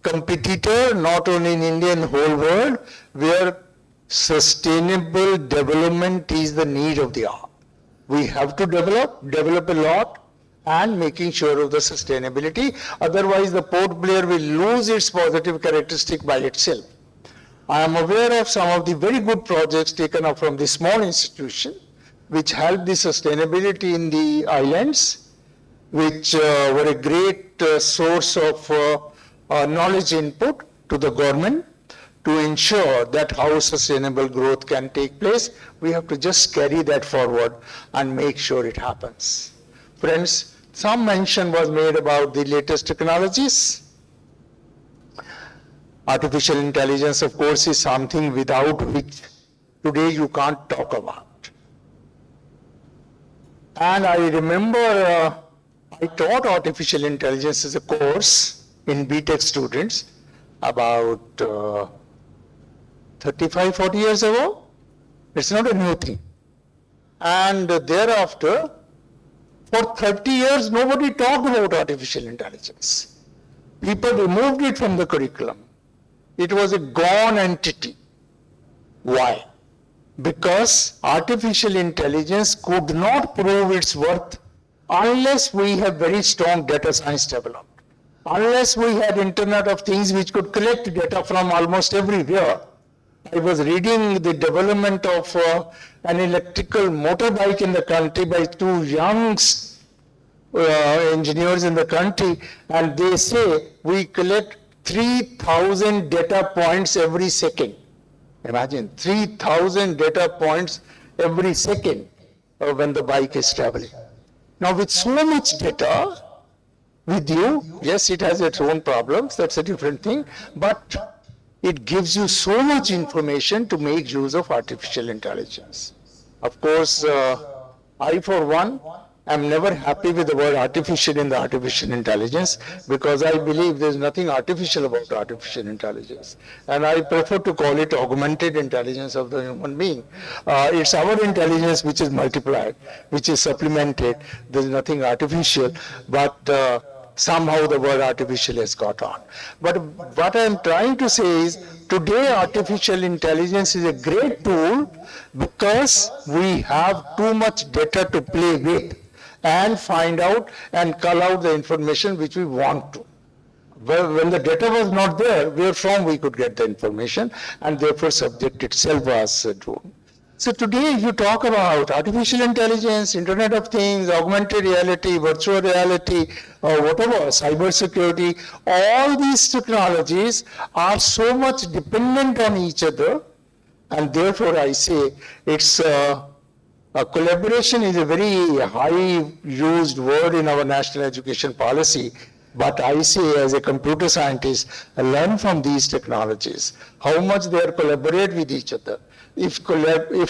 competitor, not only in India, in the whole world, where sustainable development is the need of the hour. We have to develop a lot, and making sure of the sustainability. Otherwise, the Port Blair will lose its positive characteristic by itself. I am aware of some of the very good projects taken up from this small institution, which help the sustainability in the islands, which were a great source of knowledge input to the government to ensure that how sustainable growth can take place. We have to just carry that forward and make sure it happens. Friends, some mention was made about the latest technologies. Artificial intelligence, of course, is something without which today you can't talk about. And I remember I taught artificial intelligence as a course in BTech students about 35, 40 years ago. It's not a new thing. And thereafter, for 30 years, nobody talked about artificial intelligence. People removed it from the curriculum. It was a gone entity. Why? Because artificial intelligence could not prove its worth unless we have very strong data science developed, unless we had Internet of Things which could collect data from almost everywhere. I was reading the development of an electrical motorbike in the country by two young engineers in the country, and they say we collect 3,000 data points every second. Imagine 3,000 data points every second when the bike is traveling. Now with so much data with you, yes, it has its own problems, that's a different thing, but it gives you so much information to make use of artificial intelligence. Of course, I for one am never happy with the word artificial in the artificial intelligence, because I believe there's nothing artificial about artificial intelligence. And I prefer to call it augmented intelligence of the human being. It's our intelligence which is multiplied, which is supplemented. There's nothing artificial, but somehow the word artificial has got on. But what I'm trying to say is, today artificial intelligence is a great tool because we have too much data to play with and find out and cull out the information which we want to. When the data was not there, where from we could get the information, and therefore subject itself was drawn. So today you talk about artificial intelligence, Internet of Things, augmented reality, virtual reality, or whatever, cyber security, all these technologies are so much dependent on each other, and therefore I say it's collaboration is a very high used word in our national education policy, but I say as a computer scientist, I learn from these technologies, how much they collaborate with each other. If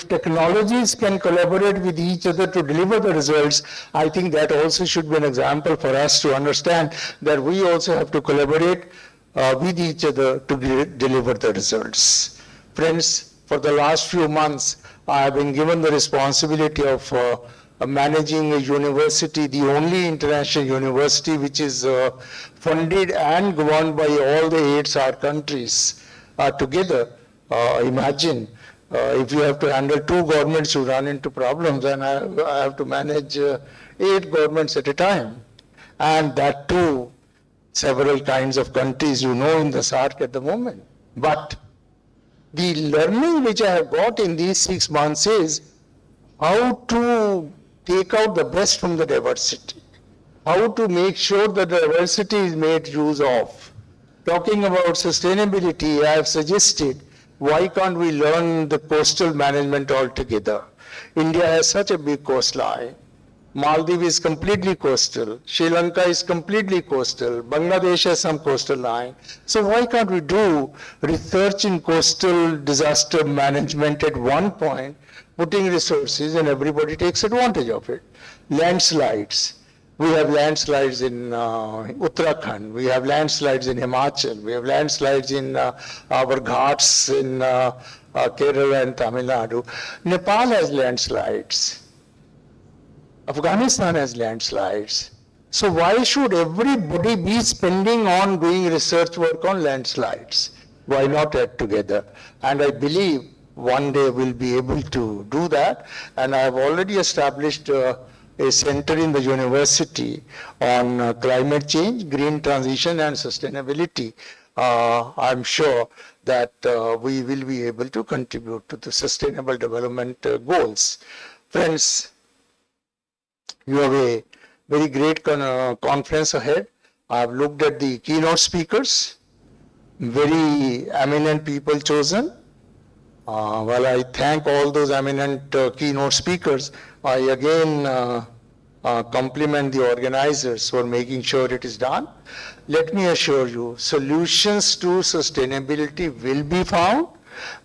technologies can collaborate with each other to deliver the results, I think that also should be an example for us to understand that we also have to collaborate with each other to deliver the results. Friends, for the last few months, I have been given the responsibility of managing a university, the only international university which is funded and governed by all the 8 SAR countries together. Imagine if you have to handle 2 governments, you run into problems, and I have to manage 8 governments at a time. And that too, several kinds of countries in the SARC at the moment. But the learning which I have got in these 6 months is how to take out the best from the diversity, how to make sure that the diversity is made use of. Talking about sustainability, I have suggested, why can't we learn the coastal management altogether? India has such a big coastline. Maldives is completely coastal. Sri Lanka is completely coastal. Bangladesh has some coastal line. So why can't we do research in coastal disaster management at one point, putting resources, and everybody takes advantage of it? Landslides. We have landslides in Uttarakhand. We have landslides in Himachal. We have landslides in our ghats in Kerala and Tamil Nadu. Nepal has landslides. Afghanistan has landslides. So why should everybody be spending on doing research work on landslides? Why not add together? And I believe one day we'll be able to do that. And I have already established a center in the university on climate change, green transition, and sustainability. I'm sure that we will be able to contribute to the sustainable development goals. Friends, you have a very great conference ahead. I've looked at the keynote speakers, very eminent people chosen. While I thank all those eminent keynote speakers, I again compliment the organizers for making sure it is done. let me assure you, solutions to sustainability will be found,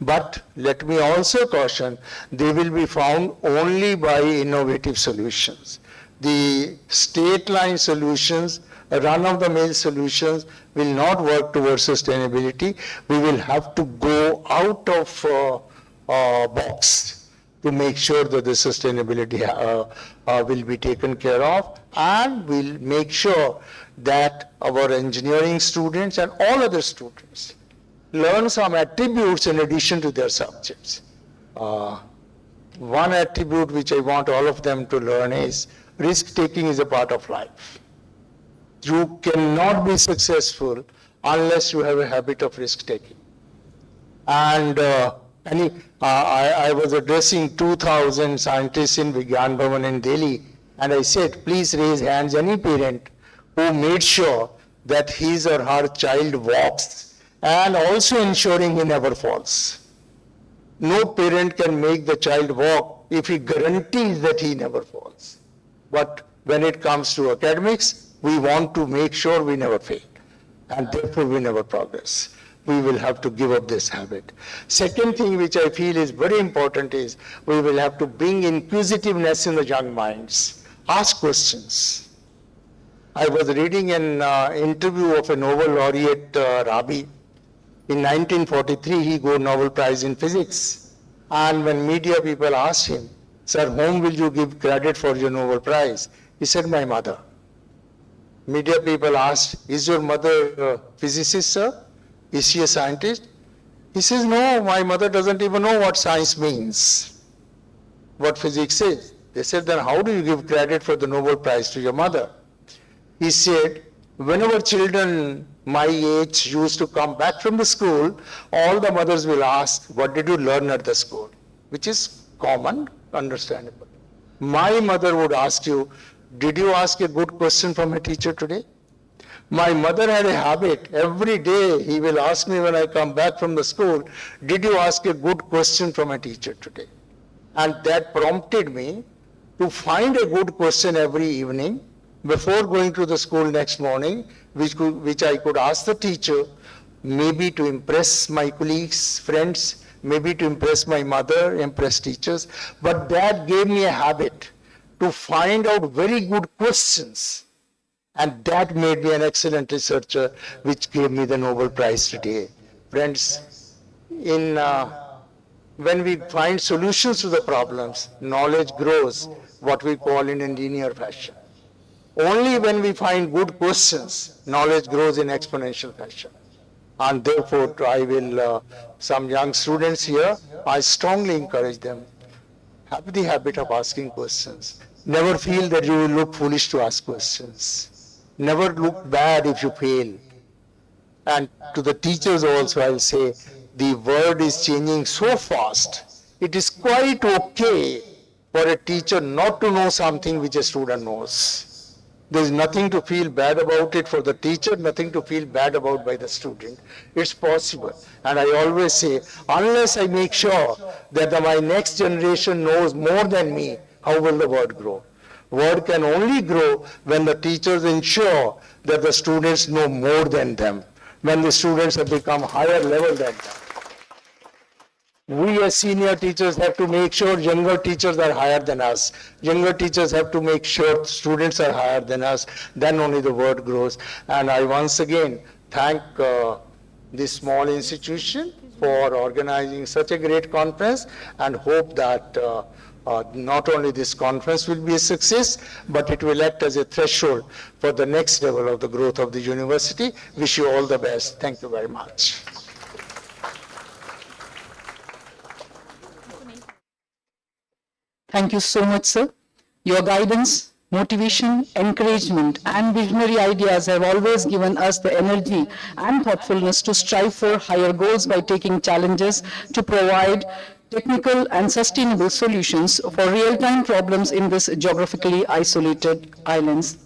but let me also caution, they will be found only by innovative solutions. The state line solutions, run-of-the-mill solutions will not work towards sustainability. We will have to go out of box to make sure that the sustainability will be taken care of, and we'll make sure that our engineering students and all other students learn some attributes in addition to their subjects. One attribute which I want all of them to learn is risk-taking is a part of life. You cannot be successful unless you have a habit of risk-taking. And I was addressing 2,000 scientists in Vigyan Bhavan in Delhi, and I said, please raise hands, any parent who made sure that his or her child walks, and also ensuring he never falls. No parent can make the child walk if he guarantees that he never falls. But when it comes to academics, we want to make sure we never fail, and therefore we never progress. We will have to give up this habit. Second thing which I feel is very important is we will have to bring inquisitiveness in the young minds. Ask questions. I was reading an interview of a Nobel laureate, Rabi. In 1943, he got Nobel Prize in Physics. And when media people asked him, sir, whom will you give credit for your Nobel Prize? He said, my mother. Media people asked, is your mother a physicist, sir? Is she a scientist? He says, no, my mother doesn't even know what science means, what physics is. They said, then how do you give credit for the Nobel Prize to your mother? He said, whenever children my age used to come back from the school, all the mothers will ask, what did you learn at the school? Which is common, understandable. My mother would ask you, did you ask a good question from a teacher today? My mother had a habit, every day he will ask me when I come back from the school, did you ask a good question from a teacher today? And that prompted me to find a good question every evening before going to the school next morning, which I could ask the teacher, maybe to impress my colleagues, friends, maybe to impress my mother, impress teachers. But that gave me a habit to find out very good questions. And that made me an excellent researcher, which gave me the Nobel Prize today. Friends, when we find solutions to the problems, knowledge grows, what we call in a linear fashion. Only when we find good questions, knowledge grows in exponential fashion. And therefore, I will, some young students here, I strongly encourage them, have the habit of asking questions. Never feel that you will look foolish to ask questions. Never look bad if you fail. And to the teachers also I'll say, the world is changing so fast, it is quite okay for a teacher not to know something which a student knows. There is nothing to feel bad about it for the teacher, nothing to feel bad about by the student. It's possible. And I always say, unless I make sure that my next generation knows more than me, how will the world grow? Word can only grow when the teachers ensure that the students know more than them, when the students have become higher level than them. We as senior teachers have to make sure younger teachers are higher than us. Younger teachers have to make sure students are higher than us. Then only the word grows. And I once again thank this small institution for organizing such a great conference, and hope that not only this conference will be a success, but it will act as a threshold for the next level of the growth of the university. Wish you all the best. Thank you very much. Thank you so much, sir. Your guidance, motivation, encouragement, and visionary ideas have always given us the energy and thoughtfulness to strive for higher goals by taking challenges to provide technical and sustainable solutions for real-time problems in this geographically isolated islands.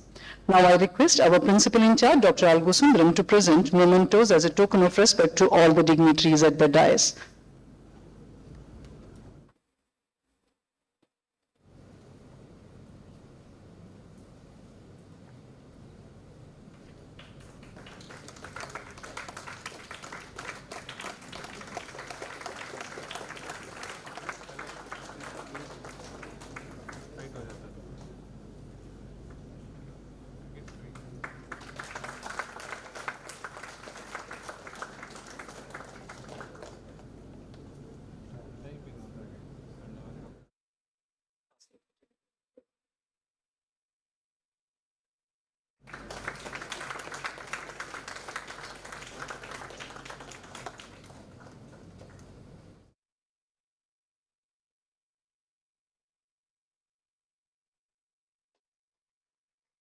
Now I request our principal in charge, Dr. Algusundram, to present mementos as a token of respect to all the dignitaries at the dais.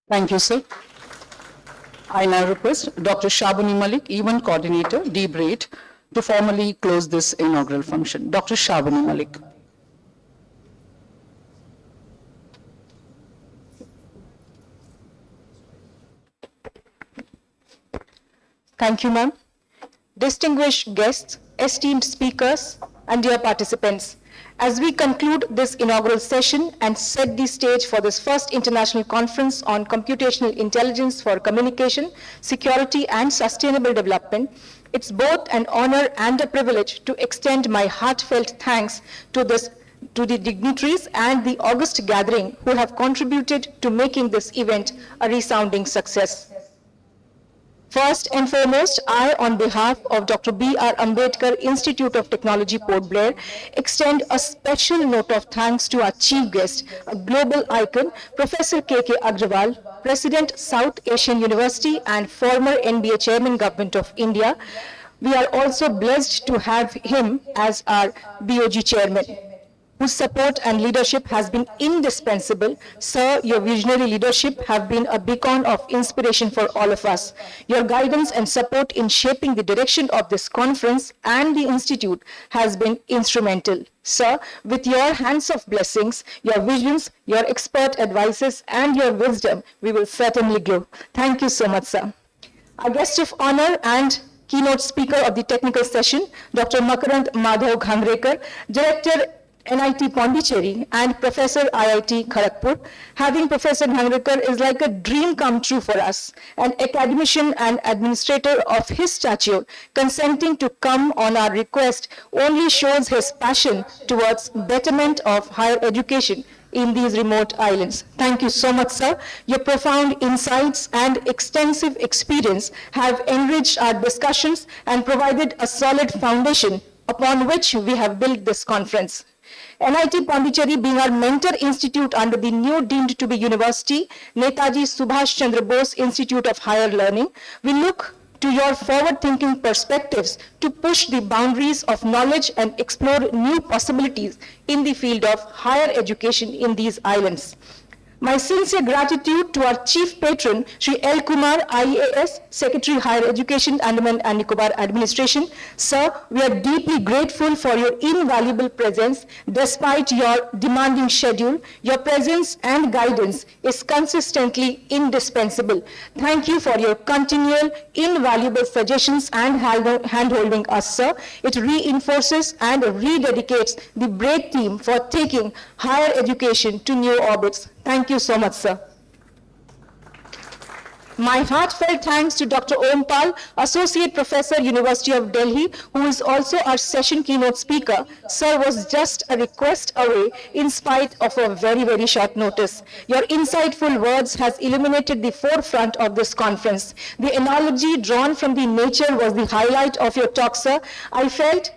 Thank you, sir. I now request Dr. Shabani Malik, Event Coordinator, D-Braid, to formally close this inaugural function. Dr. Shabani Malik. Thank you, ma'am. Distinguished guests, esteemed speakers, and dear participants, as we conclude this inaugural session and set the stage for this first international conference on computational intelligence for communication, security, and sustainable development, it's both an honor and a privilege to extend my heartfelt thanks to the dignitaries and the august gathering who have contributed to making this event a resounding success. First and foremost, I, on behalf of Dr. B.R. Ambedkar Institute of Technology, Port Blair, extend a special note of thanks to our chief guest, a global icon, Professor K.K. Agrawal, President, South Asian University and former NBA Chairman, Government of India. We are also blessed to have him as our BOG Chairman, whose support and leadership has been indispensable. Sir, your visionary leadership have been a beacon of inspiration for all of us. Your guidance and support in shaping the direction of this conference and the Institute has been instrumental. Sir, with your hands of blessings, your visions, your expert advices, and your wisdom, we will certainly grow. Thank you so much, sir. Our guest of honor and keynote speaker of the technical session, Dr. Makarand Madhav Ghangrekar, Director, NIT Pondicherry and Professor IIT Kharagpur. Having Professor Ghangrekar is like a dream come true for us. An academician and administrator of his stature, consenting to come on our request only shows his passion towards betterment of higher education in these remote islands. Thank you so much, sir. Your profound insights and extensive experience have enriched our discussions and provided a solid foundation upon which we have built this conference. NIT Pondicherry being our mentor institute under the new deemed to be university, Netaji Subhash Chandra Bose Institute of Higher Learning, we look to your forward-thinking perspectives to push the boundaries of knowledge and explore new possibilities in the field of higher education in these islands. My sincere gratitude to our chief patron, Shri L. Kumar, IAS, Secretary Higher Education, Andaman and Nicobar Administration. Sir, we are deeply grateful for your invaluable presence. Despite your demanding schedule, your presence and guidance is consistently indispensable. Thank you for your continual, invaluable suggestions and hand-holding us, sir. It reinforces and rededicates the BRAID team for taking higher education to new orbits. Thank you so much, sir. My heartfelt thanks to Dr. Om Pal, Associate Professor, University of Delhi, who is also our session keynote speaker. Sir was just a request away in spite of a very, very short notice. Your insightful words has illuminated the forefront of this conference. The analogy drawn from the nature was the highlight of your talk, sir. I felt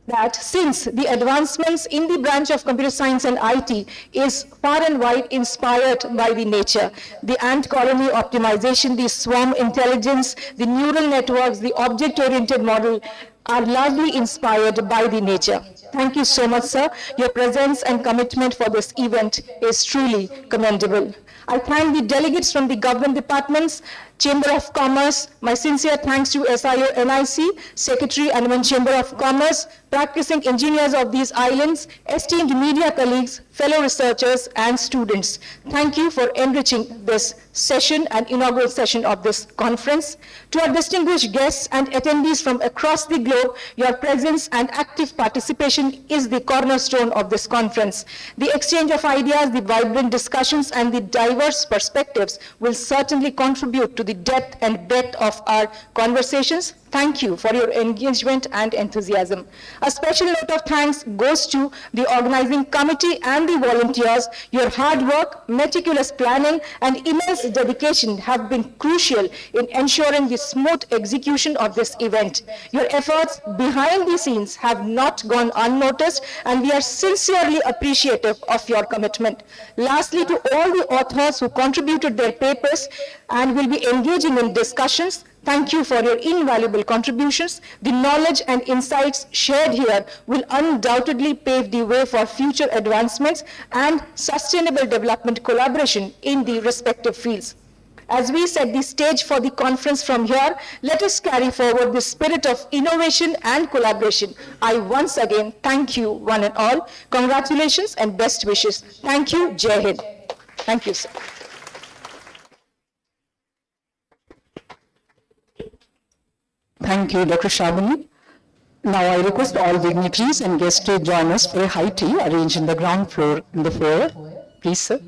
that since the advancements in the branch of computer science and IT is far and wide inspired by the nature, the ant colony optimization, the swarm intelligence, the neural networks, the object-oriented model are largely inspired by the nature. Thank you so much, sir. Your presence and commitment for this event is truly commendable. I thank the delegates from the government departments, Chamber of Commerce. My sincere thanks to SIO NIC, Secretary, Andaman Chamber of Commerce, practicing engineers of these islands, esteemed media colleagues, fellow researchers, and students. Thank you for enriching this session and inaugural session of this conference. To our distinguished guests and attendees from across the globe, your presence and active participation is the cornerstone of this conference. The exchange of ideas, the vibrant discussions, and the diverse perspectives will certainly contribute to the depth and breadth of our conversations. Thank you for your engagement and enthusiasm. A special note of thanks goes to the organizing committee and the volunteers. Your hard work, meticulous planning, and immense dedication have been crucial in ensuring the smooth execution of this event. Your efforts behind the scenes have not gone unnoticed, and we are sincerely appreciative of your commitment. Lastly, to all the authors who contributed their papers and will be engaging in discussions, Thank you for your invaluable contributions. The knowledge and insights shared here will undoubtedly pave the way for future advancements and sustainable development collaboration in the respective fields. As we set the stage for the conference from here, let us carry forward the spirit of innovation and collaboration. I once again thank you, one and all. Congratulations and best wishes. Thank you. Jai Hind. Thank you, sir. Thank you, Dr. Shabani. Now I request all dignitaries and guests to join us for a high tea arranged in the ground floor in the foyer. Please, sir.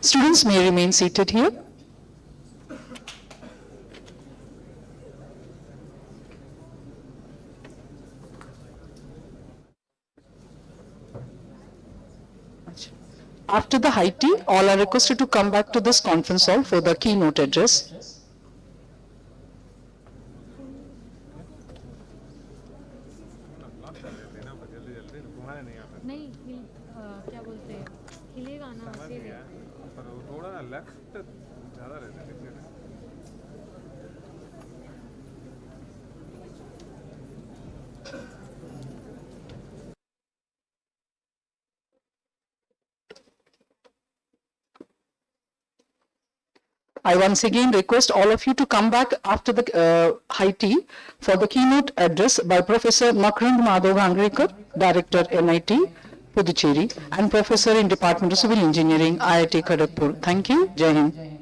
Students may remain seated here. After the high tea, all are requested to come back to this conference hall for the keynote address. नहीं क्या बोलते हैं हिलेगा ना इसीलिए पर वो थोड़ा ना लेफ्ट ज़्यादा रहता है इसलिए I once again request all of you to come back after the high tea for the keynote address by Professor Makrand Madhav Angrekar, Director NIT, Puducherry, and Professor in Department of Civil Engineering, IIT Kharagpur. Thank you. Jai Hind.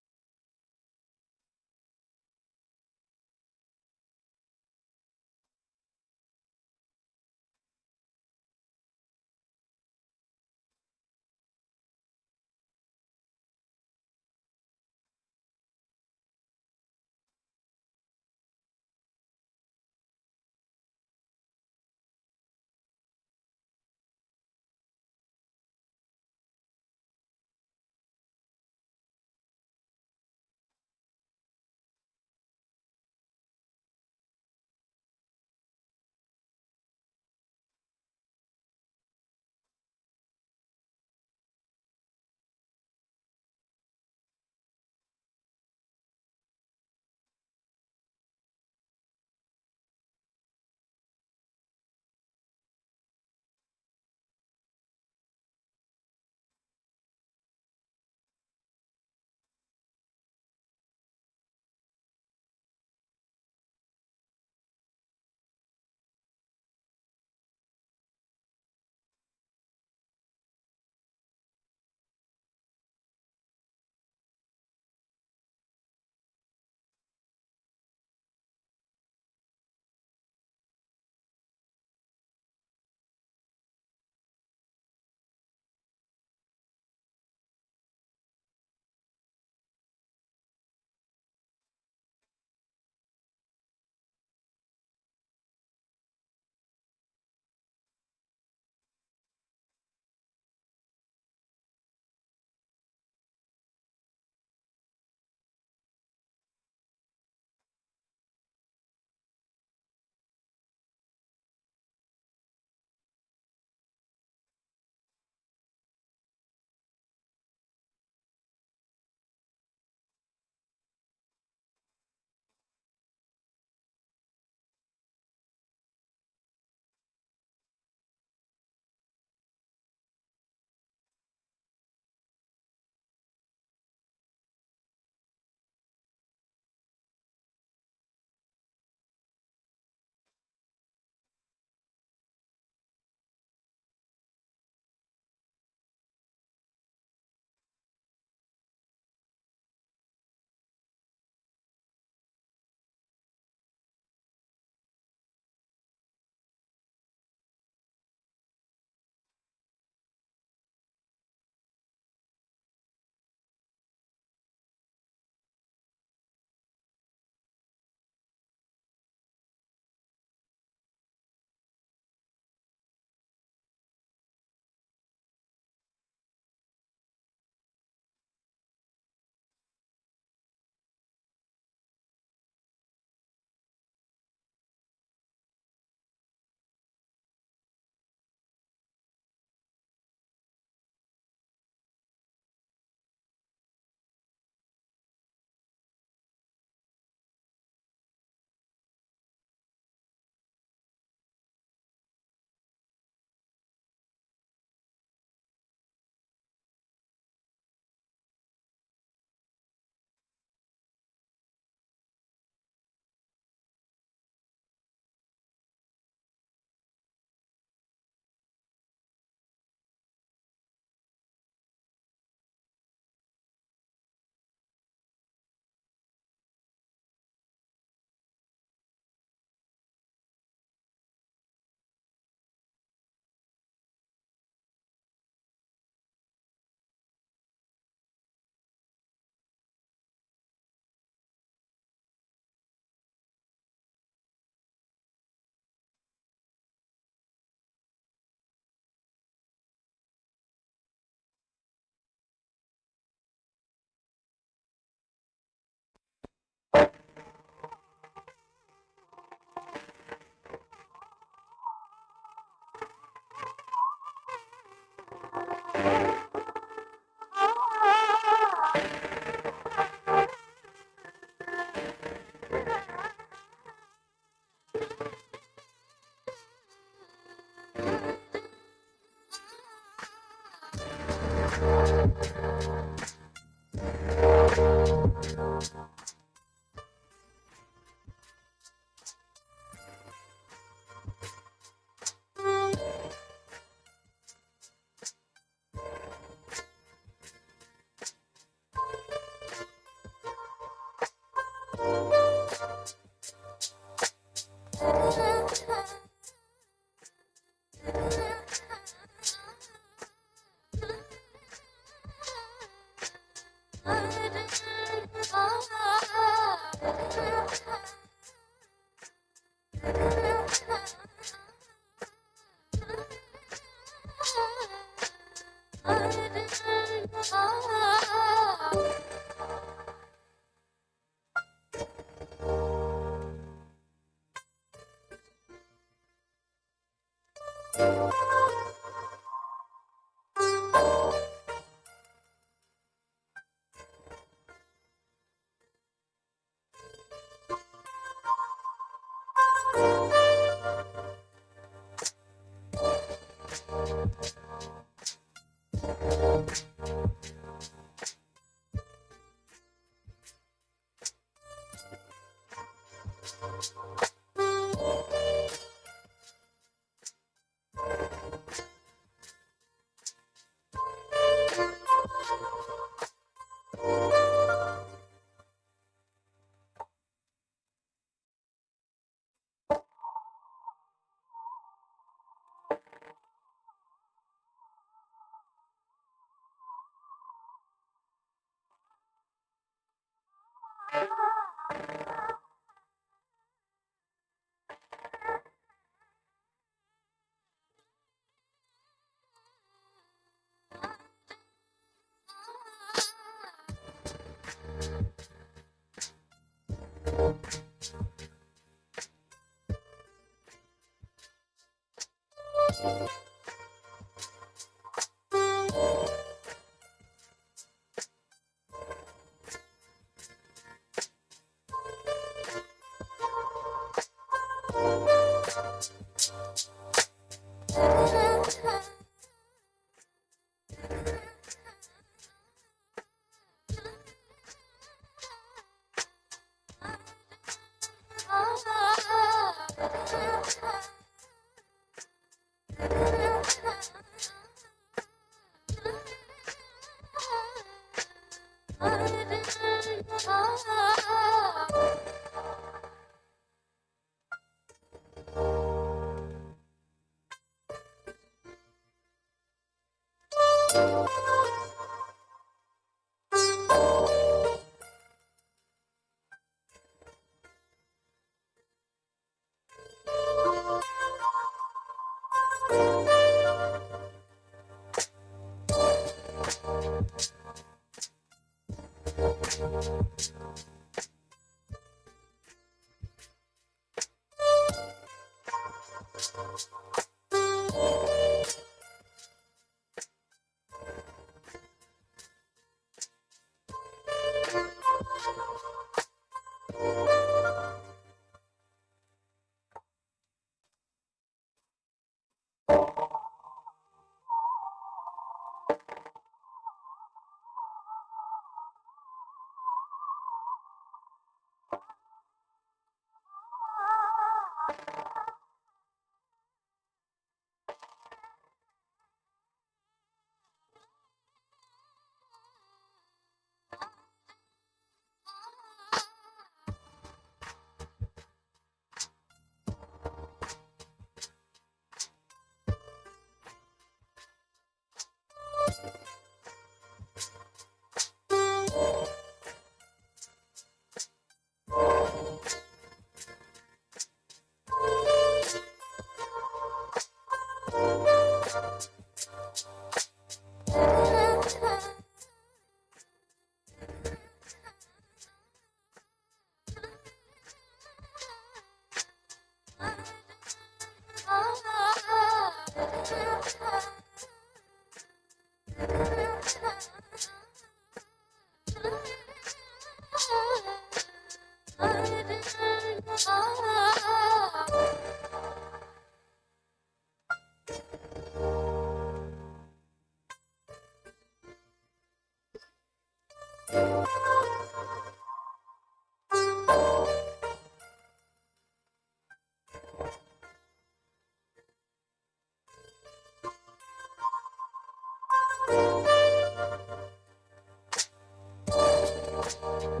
A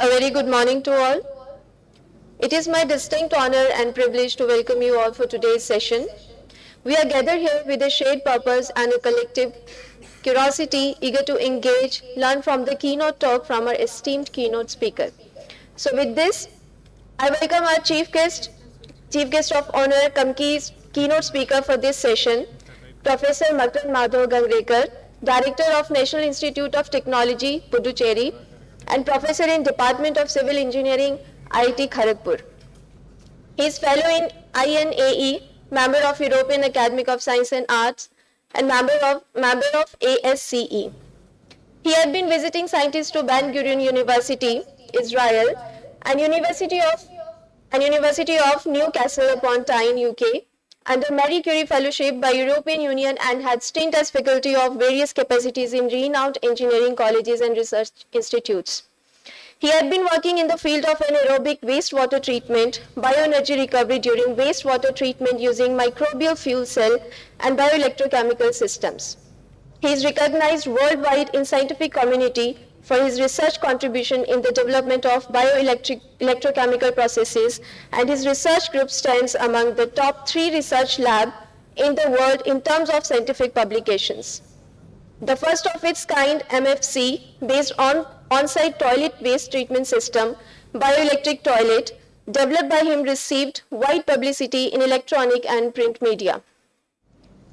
very good morning to all. It is my distinct honor and privilege to welcome you all for today's session. We are gathered here with a shared purpose and a collective curiosity, eager to engage, learn from the keynote talk from our esteemed keynote speaker. So with this, I welcome our chief guest of honor, Kamki's keynote speaker for this session, Professor Matan Madhav Gangrekar, Director of National Institute of Technology, Puducherry, and Professor in Department of Civil Engineering, IIT Kharagpur. He is fellow in INAE, member of European Academy of Science and Arts, and member of ASCE. He had been visiting scientists to Ben Gurion University, Israel, and University of Newcastle upon Tyne, UK, under Marie Curie Fellowship by European Union, and had stint as faculty of various capacities in renowned engineering colleges and research institutes. He had been working in the field of anaerobic wastewater treatment, bioenergy recovery during wastewater treatment using microbial fuel cell and bioelectrochemical systems. He is recognized worldwide in scientific community for his research contribution in the development of bioelectrochemical processes, and his research group stands among the top 3 research labs in the world in terms of scientific publications. The first of its kind MFC, based on on-site toilet waste treatment system, bioelectric toilet, developed by him, received wide publicity in electronic and print media.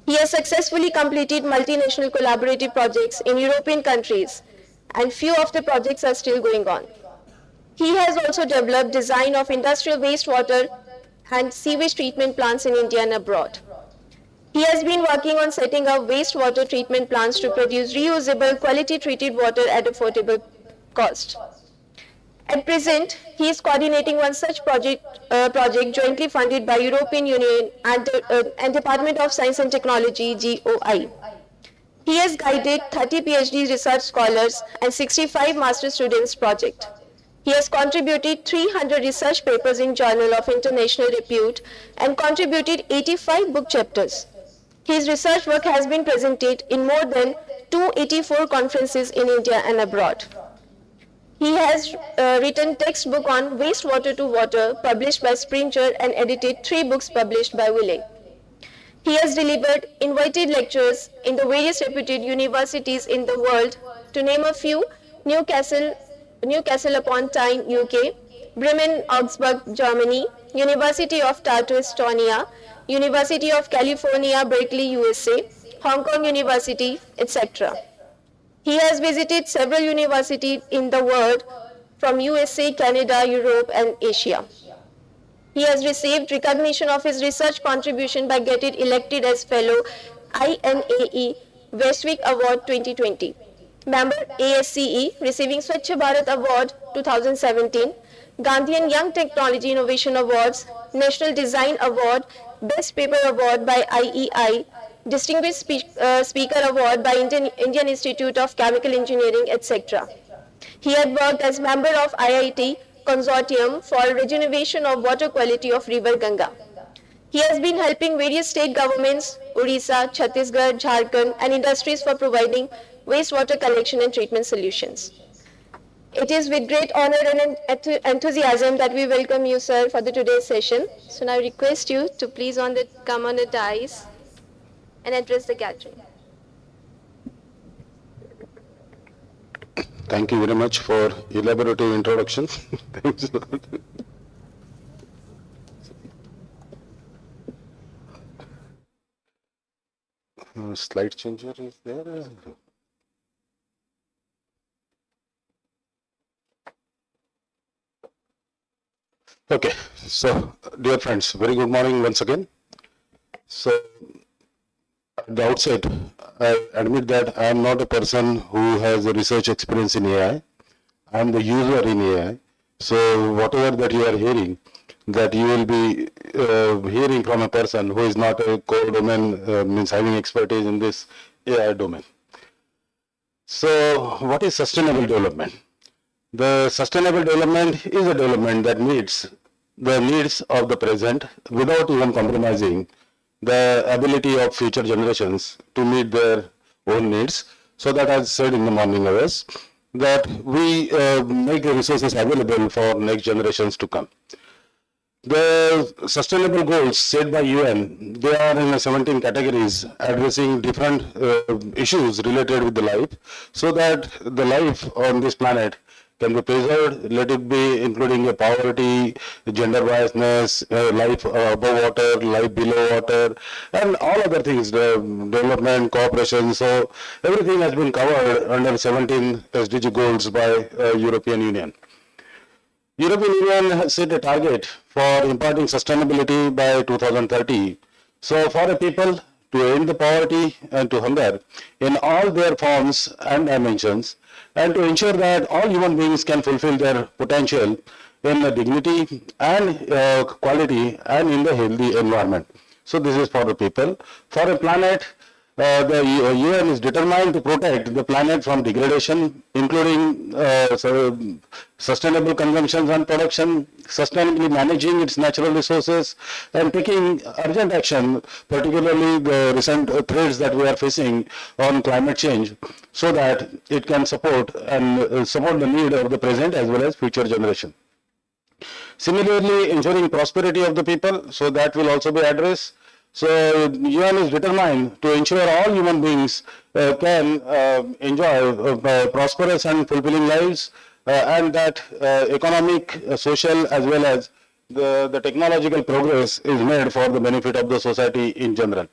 He has successfully completed multinational collaborative projects in European countries, and few of the projects are still going on. He has also developed design of industrial wastewater and sewage treatment plants in India and abroad. He has been working on setting up wastewater treatment plants to produce reusable, quality treated water at affordable cost. At present, he is coordinating one such project jointly funded by European Union and Department of Science and Technology, GOI. He has guided 30 PhD research scholars and 65 master students project. He has contributed 300 research papers in journal of international repute and contributed 85 book chapters. His research work has been presented in more than 284 conferences in India and abroad. He has written textbook on wastewater to water, published by Springer, and edited 3 books published by Wiley. He has delivered invited lectures in the various reputed universities in the world, to name a few: Newcastle upon Tyne, UK, Bremen, Augsburg, Germany, University of Tartu, Estonia, University of California, Berkeley, USA, Hong Kong University, etc. He has visited several universities in the world from USA, Canada, Europe, and Asia. He has received recognition of his research contribution by getting elected as Fellow INAE Westwick Award 2020. Member ASCE, receiving Swachh Bharat Award 2017, Gandhian Young Technology Innovation Awards, National Design Award, Best Paper Award by IEI, Distinguished Speaker Award by Indian Institute of Chemical Engineering, etc. He had worked as member of IIT Consortium for Regeneration of Water Quality of River Ganga. He has been helping various state governments, Odisha, Chhattisgarh, Jharkhand, and industries for providing wastewater collection and treatment solutions. It is with great honor and enthusiasm that we welcome you, sir, for today's session. So now I request you to please come on the dais and address the gathering. Thank you very much for elaborative introduction. Thanks a lot. Slide changer is there. Okay, so dear friends, very good morning once again. So at the outset, I admit that I am not a person who has a research experience in AI. I am the user in AI. So whatever that you are hearing, that you will be hearing from a person who is not a core domain, means having expertise in this AI domain. So what is sustainable development? The sustainable development is a development that meets the needs of the present without even compromising the ability of future generations to meet their own needs. So that, as said in the morning hours, that we make the resources available for next generations to come. The sustainable goals set by UN, they are in 17 categories addressing different issues related with the life, so that the life on this planet can be preserved, let it be including poverty, gender biasness, life above water, life below water, and all other things, development, cooperation. So everything has been covered under 17 SDG goals by European Union. European Union has set a target for imparting sustainability by 2030. So for a people to end the poverty and to hunger in all their forms and dimensions, and to ensure that all human beings can fulfill their potential in dignity and quality and in the healthy environment. So this is for the people. For a planet, the UN is determined to protect the planet from degradation, including sustainable consumption and production, sustainably managing its natural resources, and taking urgent action, particularly the recent threats that we are facing on climate change, so that it can support the need of the present as well as future generation. Similarly, ensuring prosperity of the people, so that will also be addressed. So UN is determined to ensure all human beings can enjoy prosperous and fulfilling lives, and that economic, social, as well as the technological progress is made for the benefit of the society in general.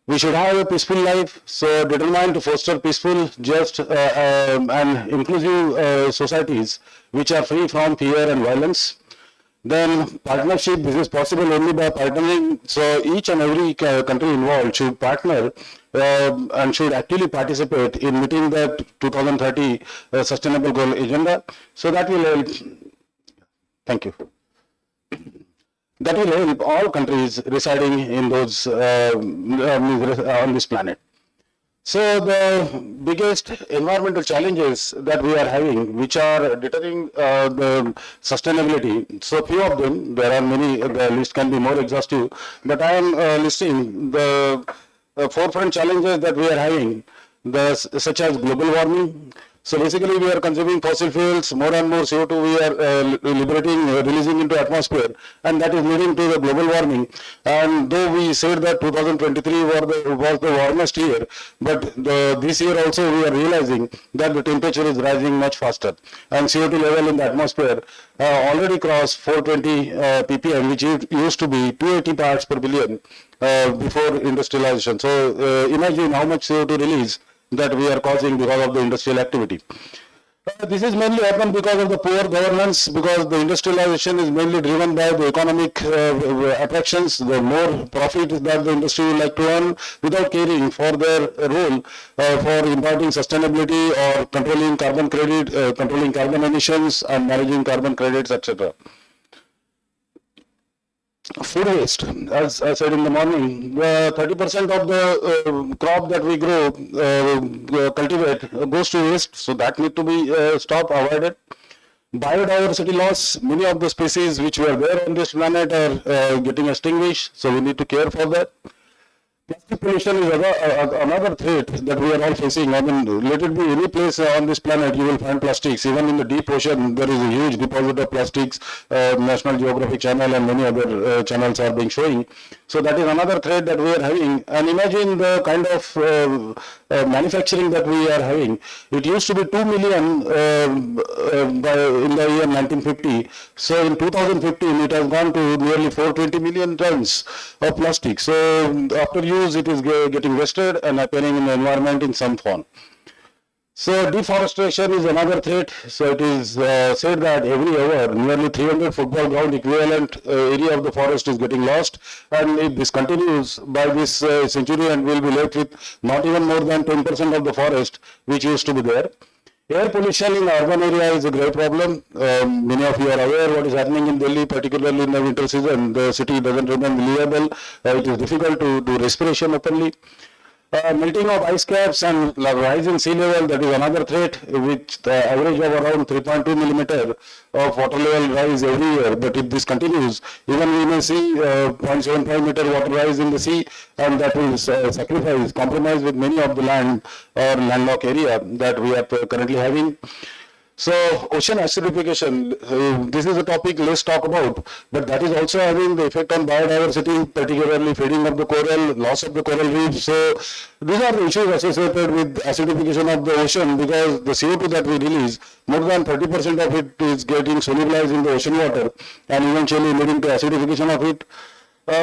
We should have a peaceful life, so determined to foster peaceful, just and inclusive societies which are free from fear and violence. Then partnership, this is possible only by partnering. So each and every country involved should partner and should actively participate in meeting the 2030 Sustainable Goal Agenda. So that will help. Thank you. That will help all countries residing in those on this planet. So the biggest environmental challenges that we are having, which are deterring the sustainability, so few of them, there are many, the list can be more exhaustive, but I am listing the forefront challenges that we are having, such as global warming. So basically we are consuming fossil fuels, more and more CO2 we are releasing into atmosphere, and that is leading to the global warming. And though we said that 2023 was the warmest year, but this year also we are realizing that the temperature is rising much faster. And CO2 level in the atmosphere already crossed 420 ppm, which used to be 280 parts per billion before industrialization. So imagine how much CO2 release that we are causing because of the industrial activity. This is mainly happened because of the poor governance, because the industrialization is mainly driven by the economic attractions, the more profit that the industry would like to earn without caring for their role for imparting sustainability or controlling carbon credit, controlling carbon emissions and managing carbon credits, etc. Food waste, as I said in the morning, 30% of the crop that we grow, cultivate, goes to waste, so that need to be stopped, avoided. Biodiversity loss, many of the species which were there on this planet are getting extinguished, so we need to care for that. Plastic pollution is another threat that we are all facing. I mean, let it be any place on this planet, you will find plastics. Even in the deep ocean, there is a huge deposit of plastics. National Geographic Channel and many other channels are being showing. So that is another threat that we are having. And imagine the kind of manufacturing that we are having. It used to be 2 million in the year 1950. So in 2015, it has gone to nearly 420 million tons of plastic. So after use, it is getting wasted and appearing in the environment in some form. So deforestation is another threat. So it is said that every hour nearly 300 football ground equivalent area of the forest is getting lost, and if this continues by this century, and we'll be left with not even more than 10% of the forest which used to be there. Air pollution in urban area is a great problem. Many of you are aware what is happening in Delhi, particularly in the winter season. The city doesn't remain livable. It is difficult to do respiration openly. Melting of ice caps and rise in sea level, that is another threat, with the average of around 3.2 millimeter of water level rise every year. But if this continues, even we may see 0.75 meter water rise in the sea, and that will sacrifice, compromise with many of the land or landlocked area that we are currently having. So ocean acidification, this is a topic let's talk about, but that is also having the effect on biodiversity, particularly fading of the coral, loss of the coral reef. So these are the issues associated with acidification of the ocean, because the CO2 that we release, more than 30% of it is getting solubilized in the ocean water and eventually leading to acidification of it.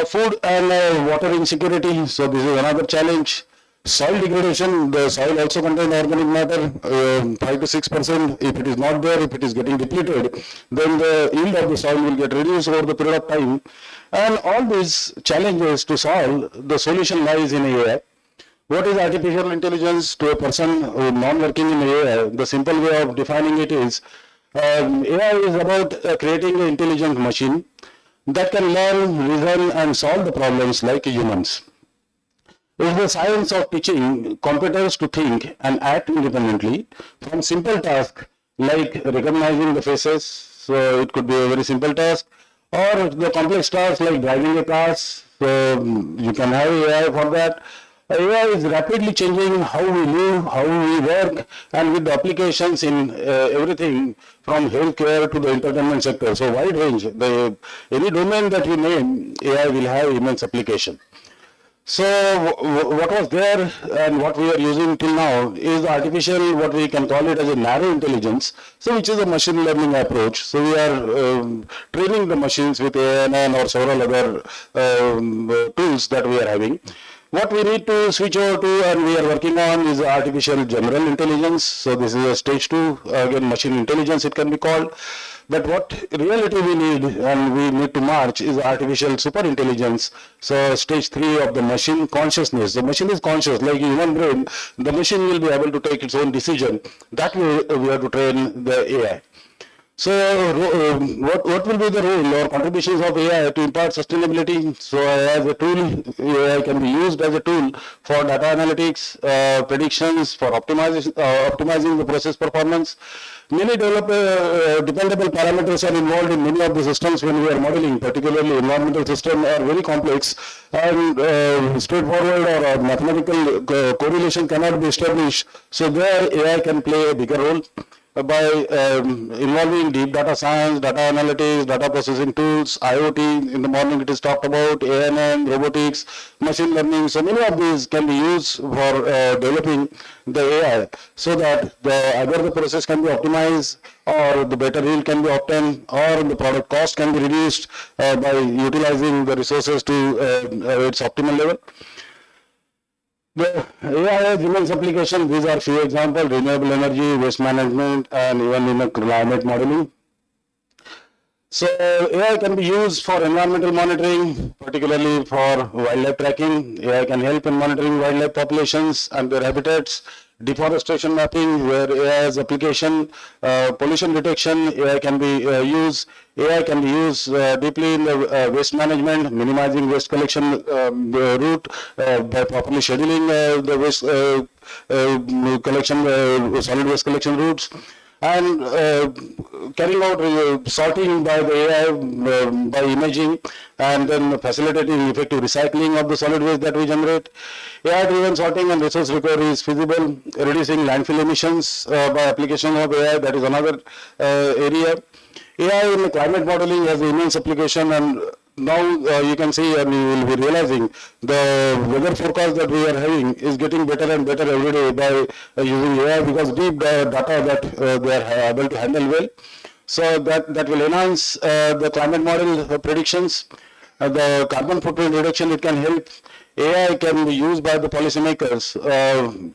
Food and water insecurity, so this is another challenge. Soil degradation, the soil also contains organic matter, 5 to 6%. If it is not there, if it is getting depleted, then the yield of the soil will get reduced over the period of time. And all these challenges to solve, the solution lies in AI. What is artificial intelligence to a person non-working in AI? The simple way of defining it is, AI is about creating an intelligent machine that can learn, reason, and solve the problems like humans. It is the science of teaching computers to think and act independently from simple tasks like recognizing the faces, so it could be a very simple task, or the complex tasks like driving a car, so you can have AI for that. AI is rapidly changing how we live, how we work, and with the applications in everything from healthcare to the entertainment sector. So wide range, any domain that you name, AI will have immense application. So what was there and what we are using till now is the artificial, what we can call it as a narrow intelligence, so which is a machine learning approach. So we are training the machines with ANN or several other tools that we are having. What we need to switch over to and we are working on is artificial general intelligence. So this is a stage 2, again machine intelligence it can be called. But what reality we need and we need to march is artificial super intelligence. So stage 3 of the machine consciousness. The machine is conscious like human brain. The machine will be able to take its own decision. That way we have to train the AI. So what will be the role or contributions of AI to impart sustainability? So as a tool, AI can be used as a tool for data analytics, predictions, for optimizing the process performance. Many dependable parameters are involved in many of the systems when we are modeling, particularly environmental systems are very complex and straightforward or mathematical correlation cannot be established. So there AI can play a bigger role by involving deep data science, data analytics, data processing tools, IoT, in the morning it is talked about, ANN, robotics, machine learning. So many of these can be used for developing the AI so that either the process can be optimized or the better yield can be obtained or the product cost can be reduced by utilizing the resources to its optimal level. The AI has immense application. These are few examples: renewable energy, waste management, and even in a climate modeling. So AI can be used for environmental monitoring, particularly for wildlife tracking. AI can help in monitoring wildlife populations and their habitats. Deforestation mapping, where AI has application. Pollution detection, AI can be used. AI can be used deeply in the waste management, minimizing waste collection route by properly scheduling the waste collection, solid waste collection routes, and carrying out sorting by the AI by imaging, and then facilitating effective recycling of the solid waste that we generate. AI-driven sorting and resource recovery is feasible. Reducing landfill emissions by application of AI, that is another area. AI in the climate modeling has immense application, and now you can see and you will be realizing the weather forecast that we are having is getting better and better every day by using AI, because deep data that they are able to handle well. So that will enhance the climate model predictions. The carbon footprint reduction, it can help. AI can be used by the policymakers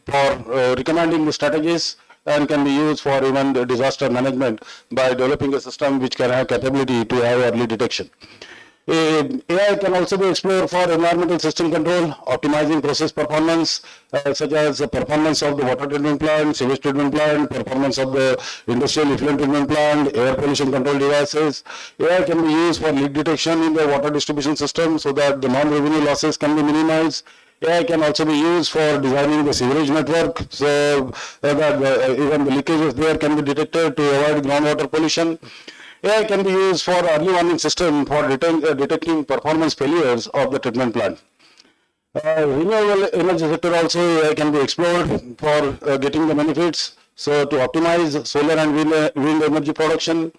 for recommending the strategies, and can be used for even the disaster management by developing a system which can have capability to have early detection. AI can also be explored for environmental system control, optimizing process performance, such as the performance of the water treatment plant, sewage treatment plant, performance of the industrial effluent treatment plant, air pollution control devices. AI can be used for leak detection in the water distribution system so that the non-revenue losses can be minimized. AI can also be used for designing the sewerage network so that even the leakages there can be detected to avoid groundwater pollution. AI can be used for early warning system for detecting performance failures of the treatment plant. Renewable energy sector also can be explored for getting the benefits. So to optimize solar and wind energy production,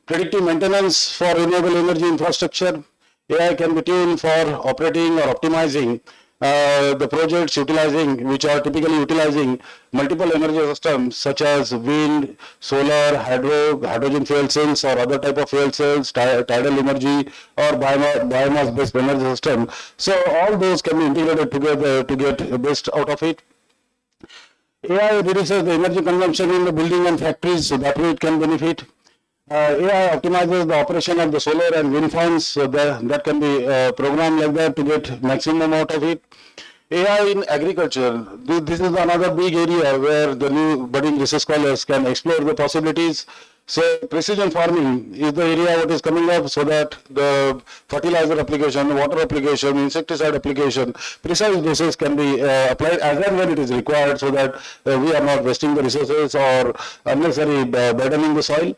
predictive maintenance for renewable energy infrastructure, AI can be tuned for operating or optimizing the projects which are typically utilizing multiple energy systems such as wind, solar, hydrogen fuel cells or other type of fuel cells, tidal energy or biomass based energy system. So all those can be integrated together to get best out of it. AI reduces the energy consumption in the building and factories, so that way it can benefit. AI optimizes the operation of the solar and wind farms, so that can be programmed like that to get maximum out of it. AI in agriculture, this is another big area where the new budding research scholars can explore the possibilities. So precision farming is the area what is coming up so that the fertilizer application, water application, insecticide application, precise doses can be applied as and when it is required so that we are not wasting the resources or unnecessary burdening the soil.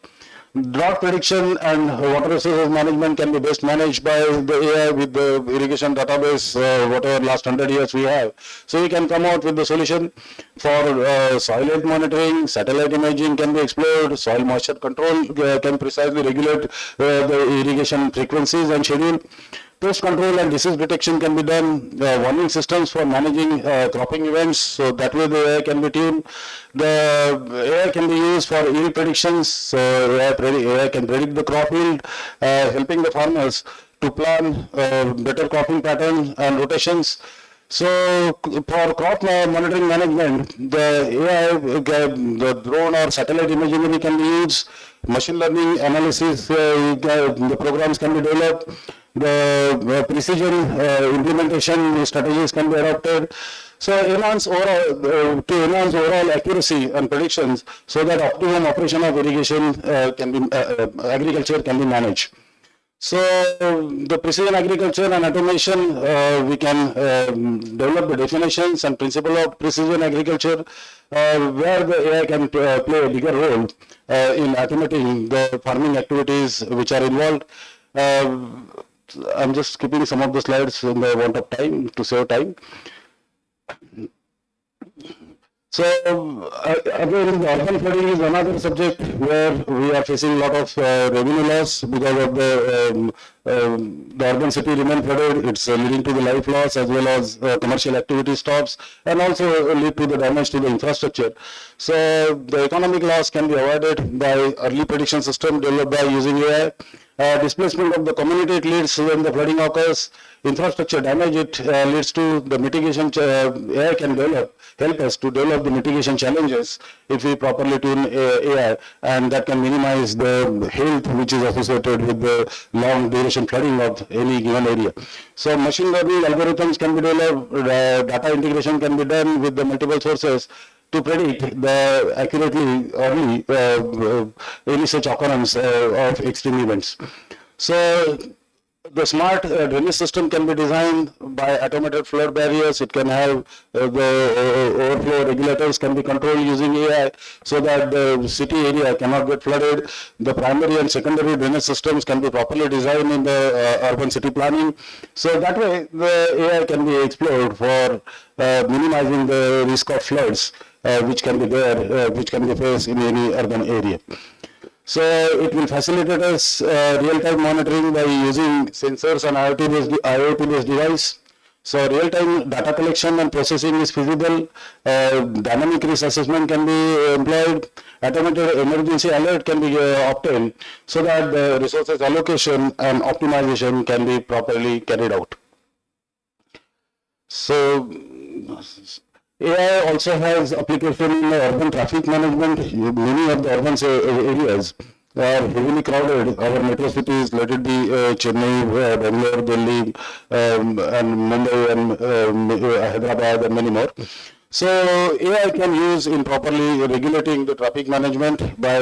Drought prediction and water resources management can be best managed by the AI with the irrigation database, whatever last 100 years we have. So we can come out with the solution for soil health monitoring, satellite imaging can be explored, soil moisture control can precisely regulate the irrigation frequencies and schedule. Pest control and disease detection can be done. Warning systems for managing cropping events, so that way the AI can be tuned. The AI can be used for yield predictions, so AI can predict the crop yield, helping the farmers to plan better cropping patterns and rotations. So for crop monitoring management, the AI, the drone or satellite imagery can be used. Machine learning analysis, the programs can be developed. The precision implementation strategies can be adopted. So to enhance overall accuracy and predictions, so that optimum operation of irrigation agriculture can be managed. So the precision agriculture and automation, we can develop the definitions and principle of precision agriculture, where the AI can play a bigger role in automating the farming activities which are involved. I'm just skipping some of the slides in the want of time to save time. So again, the urban flooding is another subject where we are facing a lot of revenue loss because of the urban city remain flooded. It's leading to the life loss as well as commercial activity stops, and also lead to the damage to the infrastructure. So the economic loss can be avoided by early prediction system developed by using AI. Displacement of the community it leads when the flooding occurs. Infrastructure damage it leads to the mitigation. AI can help us to develop the mitigation challenges if we properly tune AI, and that can minimize the health which is associated with the long duration flooding of any given area. So machine learning algorithms can be developed, data integration can be done with the multiple sources to predict the accurately early any such occurrence of extreme events. So the smart drainage system can be designed by automated flood barriers. It can have the overflow regulators can be controlled using AI so that the city area cannot get flooded. The primary and secondary drainage systems can be properly designed in the urban city planning. So that way the AI can be explored for minimizing the risk of floods which can be there, which can be faced in any urban area. So it will facilitate us real-time monitoring by using sensors and IoT-based device. So real-time data collection and processing is feasible. Dynamic risk assessment can be employed. Automated emergency alert can be obtained so that the resources allocation and optimization can be properly carried out. So AI also has application in urban traffic management. Many of the urban areas are heavily crowded, our metro cities, let it be Chennai, Bangalore, Delhi, and Mumbai, and Hyderabad, and many more. So AI can use in properly regulating the traffic management by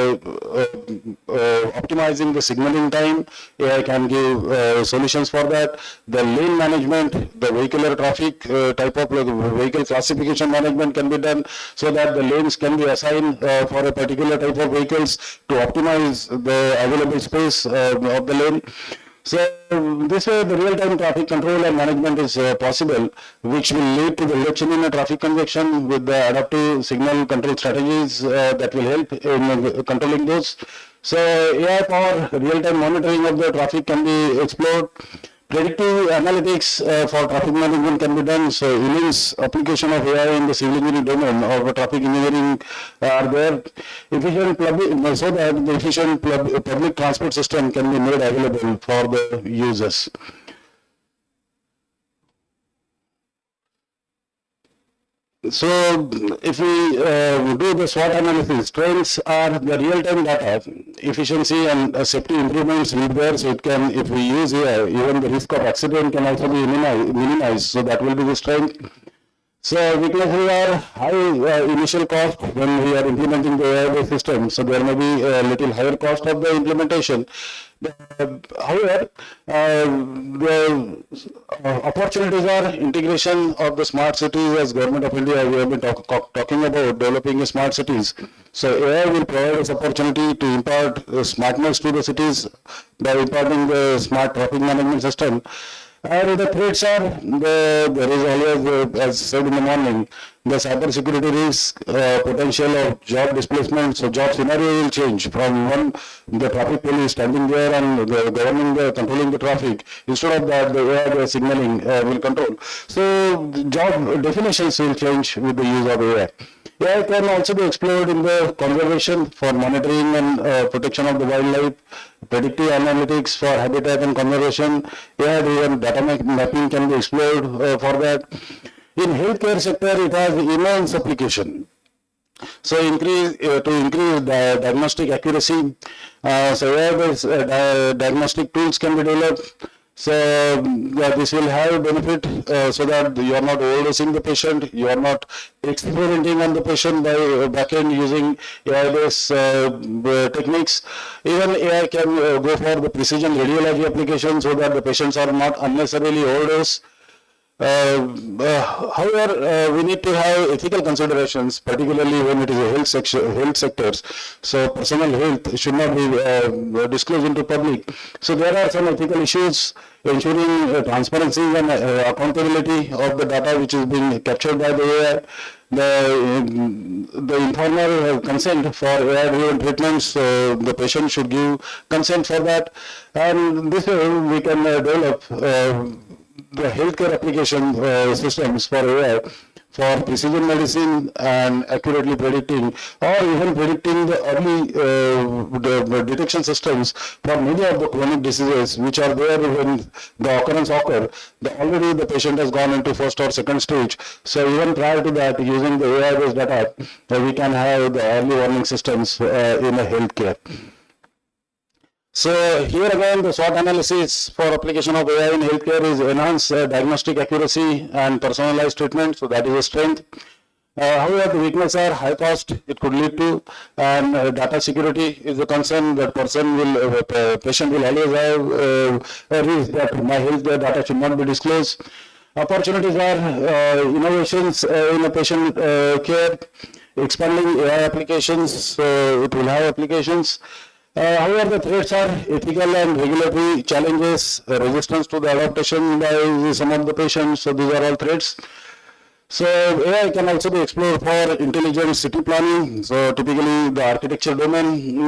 optimizing the signaling time. AI can give solutions for that. The lane management, the vehicular traffic type of vehicle classification management can be done so that the lanes can be assigned for a particular type of vehicles to optimize the available space of the lane. So this way the real-time traffic control and management is possible, which will lead to the reduction in traffic congestion with the adaptive signal control strategies that will help in controlling those. So AI for real-time monitoring of the traffic can be explored. Predictive analytics for traffic management can be done. So immense application of AI in the civil engineering domain or traffic engineering are there. Efficient public, so that the efficient public transport system can be made available for the users. So if we do the SWOT analysis, strengths are the real-time data, efficiency and safety improvements lead there. So it can, if we use AI, even the risk of accident can also be minimized. So that will be the strength. So weaknesses are high initial cost when we are implementing the AI-based system. So there may be a little higher cost of the implementation. However, the opportunities are integration of the smart cities. As Government of India, we have been talking about developing smart cities. So AI will provide us opportunity to impart smartness to the cities by imparting the smart traffic management system. And the threats are, there is always, as said in the morning, the cyber security risk, potential of job displacement. So job scenario will change from one, the traffic police standing there and controlling the traffic. Instead of that, the AI signaling will control. So job definitions will change with the use of AI. AI can also be explored in the conservation for monitoring and protection of the wildlife, predictive analytics for habitat and conservation, AI-driven data mapping can be explored for that. In healthcare sector, it has immense application. So to increase the diagnostic accuracy, so AI-based diagnostic tools can be developed. So this will have benefit so that you are not overdosing the patient, you are not experimenting on the patient by backend using AI-based techniques. Even AI can go for the precision radiology application so that the patients are not unnecessarily overdosed. However, we need to have ethical considerations, particularly when it is a health sectors. So personal health should not be disclosed into public. So there are some ethical issues ensuring transparency and accountability of the data which is being captured by the AI. The informal consent for AI-driven treatments, the patient should give consent for that, and this way we can develop the healthcare application systems for AI for precision medicine and accurately predicting, or even predicting the early the detection systems for many of the chronic diseases which are there when the occurrence occur. Already the patient has gone into first or second stage. So even prior to that, using the AI-based data, we can have the early warning systems in a healthcare. So here again, the SWOT analysis for application of AI in healthcare is enhanced diagnostic accuracy and personalized treatment. So that is a strength. However, the weaknesses are high cost, it could lead to, and data security is a concern that patient will always have a risk that my healthcare data should not be disclosed. Opportunities are innovations in a patient care, expanding AI applications, so it will have applications. However, the threats are ethical and regulatory challenges, resistance to the adaptation by some of the patients. So these are all threats. So AI can also be explored for intelligent city planning. So typically the architecture domain,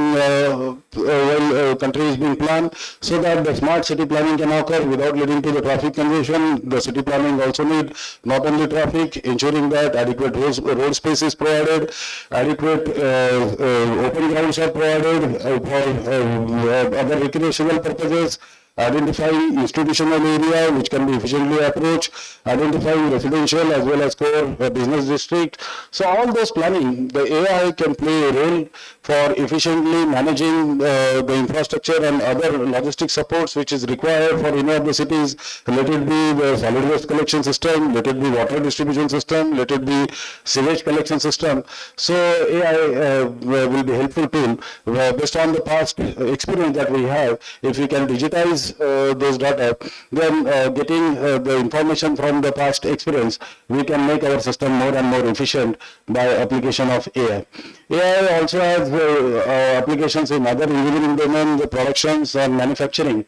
country is being planned so that the smart city planning can occur without leading to the traffic congestion. The city planning also need not only traffic, ensuring that adequate road space is provided, adequate open grounds are provided for other recreational purposes. identifying institutional area which can be efficiently approached, identifying residential as well as core business district. So all those planning, the AI can play a role for efficiently managing the infrastructure and other logistic supports which is required for any of the cities. Let it be the solid waste collection system, let it be water distribution system, let it be sewage collection system. So AI will be helpful tool based on the past experience that we have. If we can digitize those data, then getting the information from the past experience, we can make our system more and more efficient by application of AI. AI also has applications in other engineering domain, the productions and manufacturing.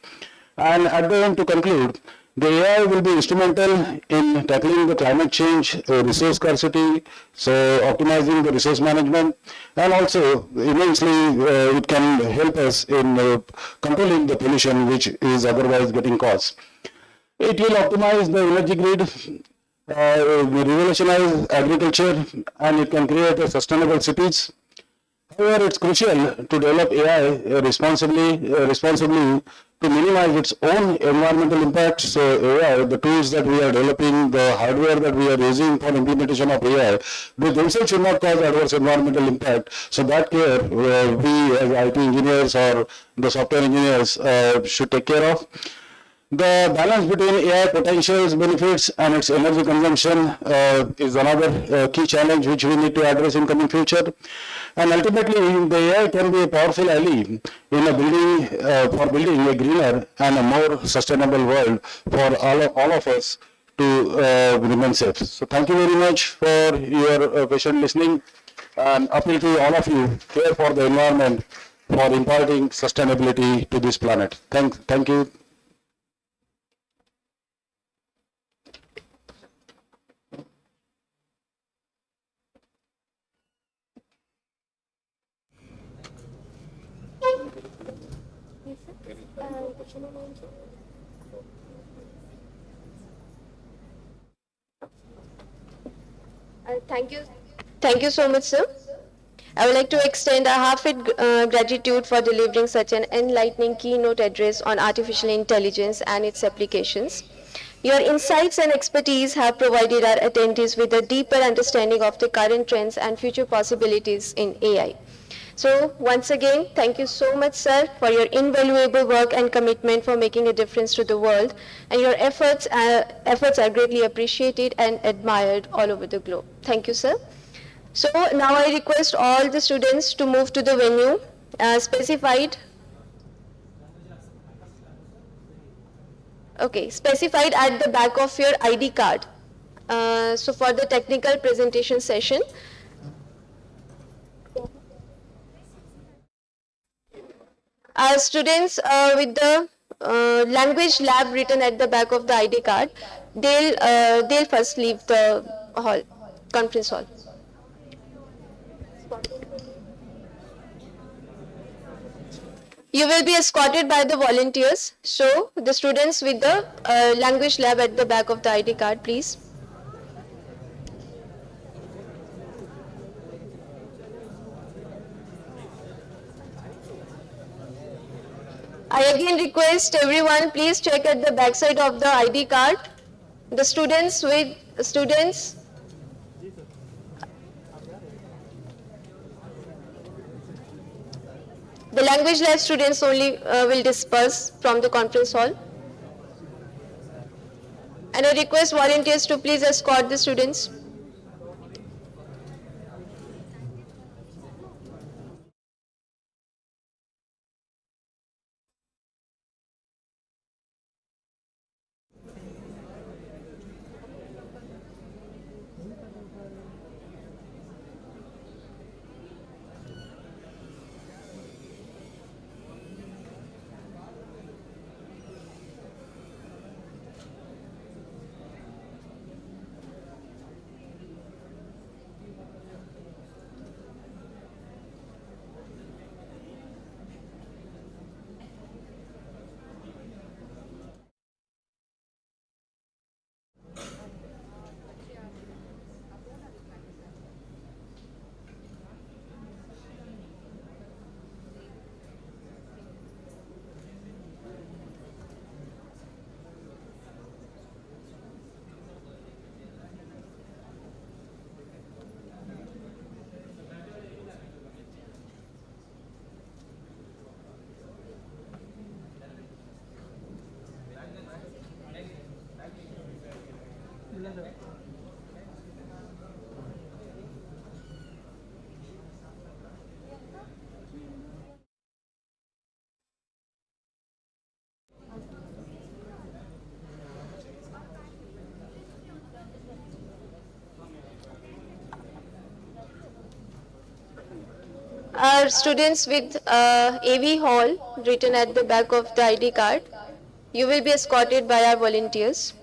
And at the end, to conclude, the AI will be instrumental in tackling the climate change, resource scarcity, so optimizing the resource management, and also immensely it can help us in controlling the pollution which is otherwise getting caused. It will optimize the energy grid, revolutionize agriculture, and it can create a sustainable cities. However, it's crucial to develop AI responsibly to minimize its own environmental impact. So AI, the tools that we are developing, the hardware that we are using for implementation of AI, they themselves should not cause adverse environmental impact. So that care we as IT engineers or the software engineers should take care of. The balance between AI potentials, benefits, and its energy consumption is another key challenge which we need to address in coming future. And ultimately, the AI can be a powerful ally in a building for building a greener and a more sustainable world for all of us to remain safe. So, thank you very much for your patient listening, and appeal to all of you care for the environment for imparting sustainability to this planet. Thank you. Thank you so much, sir. I would like to extend a heartfelt gratitude for delivering such an enlightening keynote address on artificial intelligence and its applications. Your insights and expertise have provided our attendees with a deeper understanding of the current trends and future possibilities in AI. So once again, thank you so much, sir, for your invaluable work and commitment for making a difference to the world. And your efforts are greatly appreciated and admired all over the globe. Thank you, sir. So now I request all the students to move to the venue specified at the back of your ID card. So for the technical presentation session, students with the language lab written at the back of the ID card, they'll first leave the hall, conference hall. You will be escorted by the volunteers. So the students with the language lab at the back of the ID card, please. I again request everyone, please check at the back side of the ID card. The students. The language lab students only will disperse from the conference hall. And I request volunteers to please escort the students. Our students with AV Hall written at the back of the ID card, you will be escorted by our volunteers.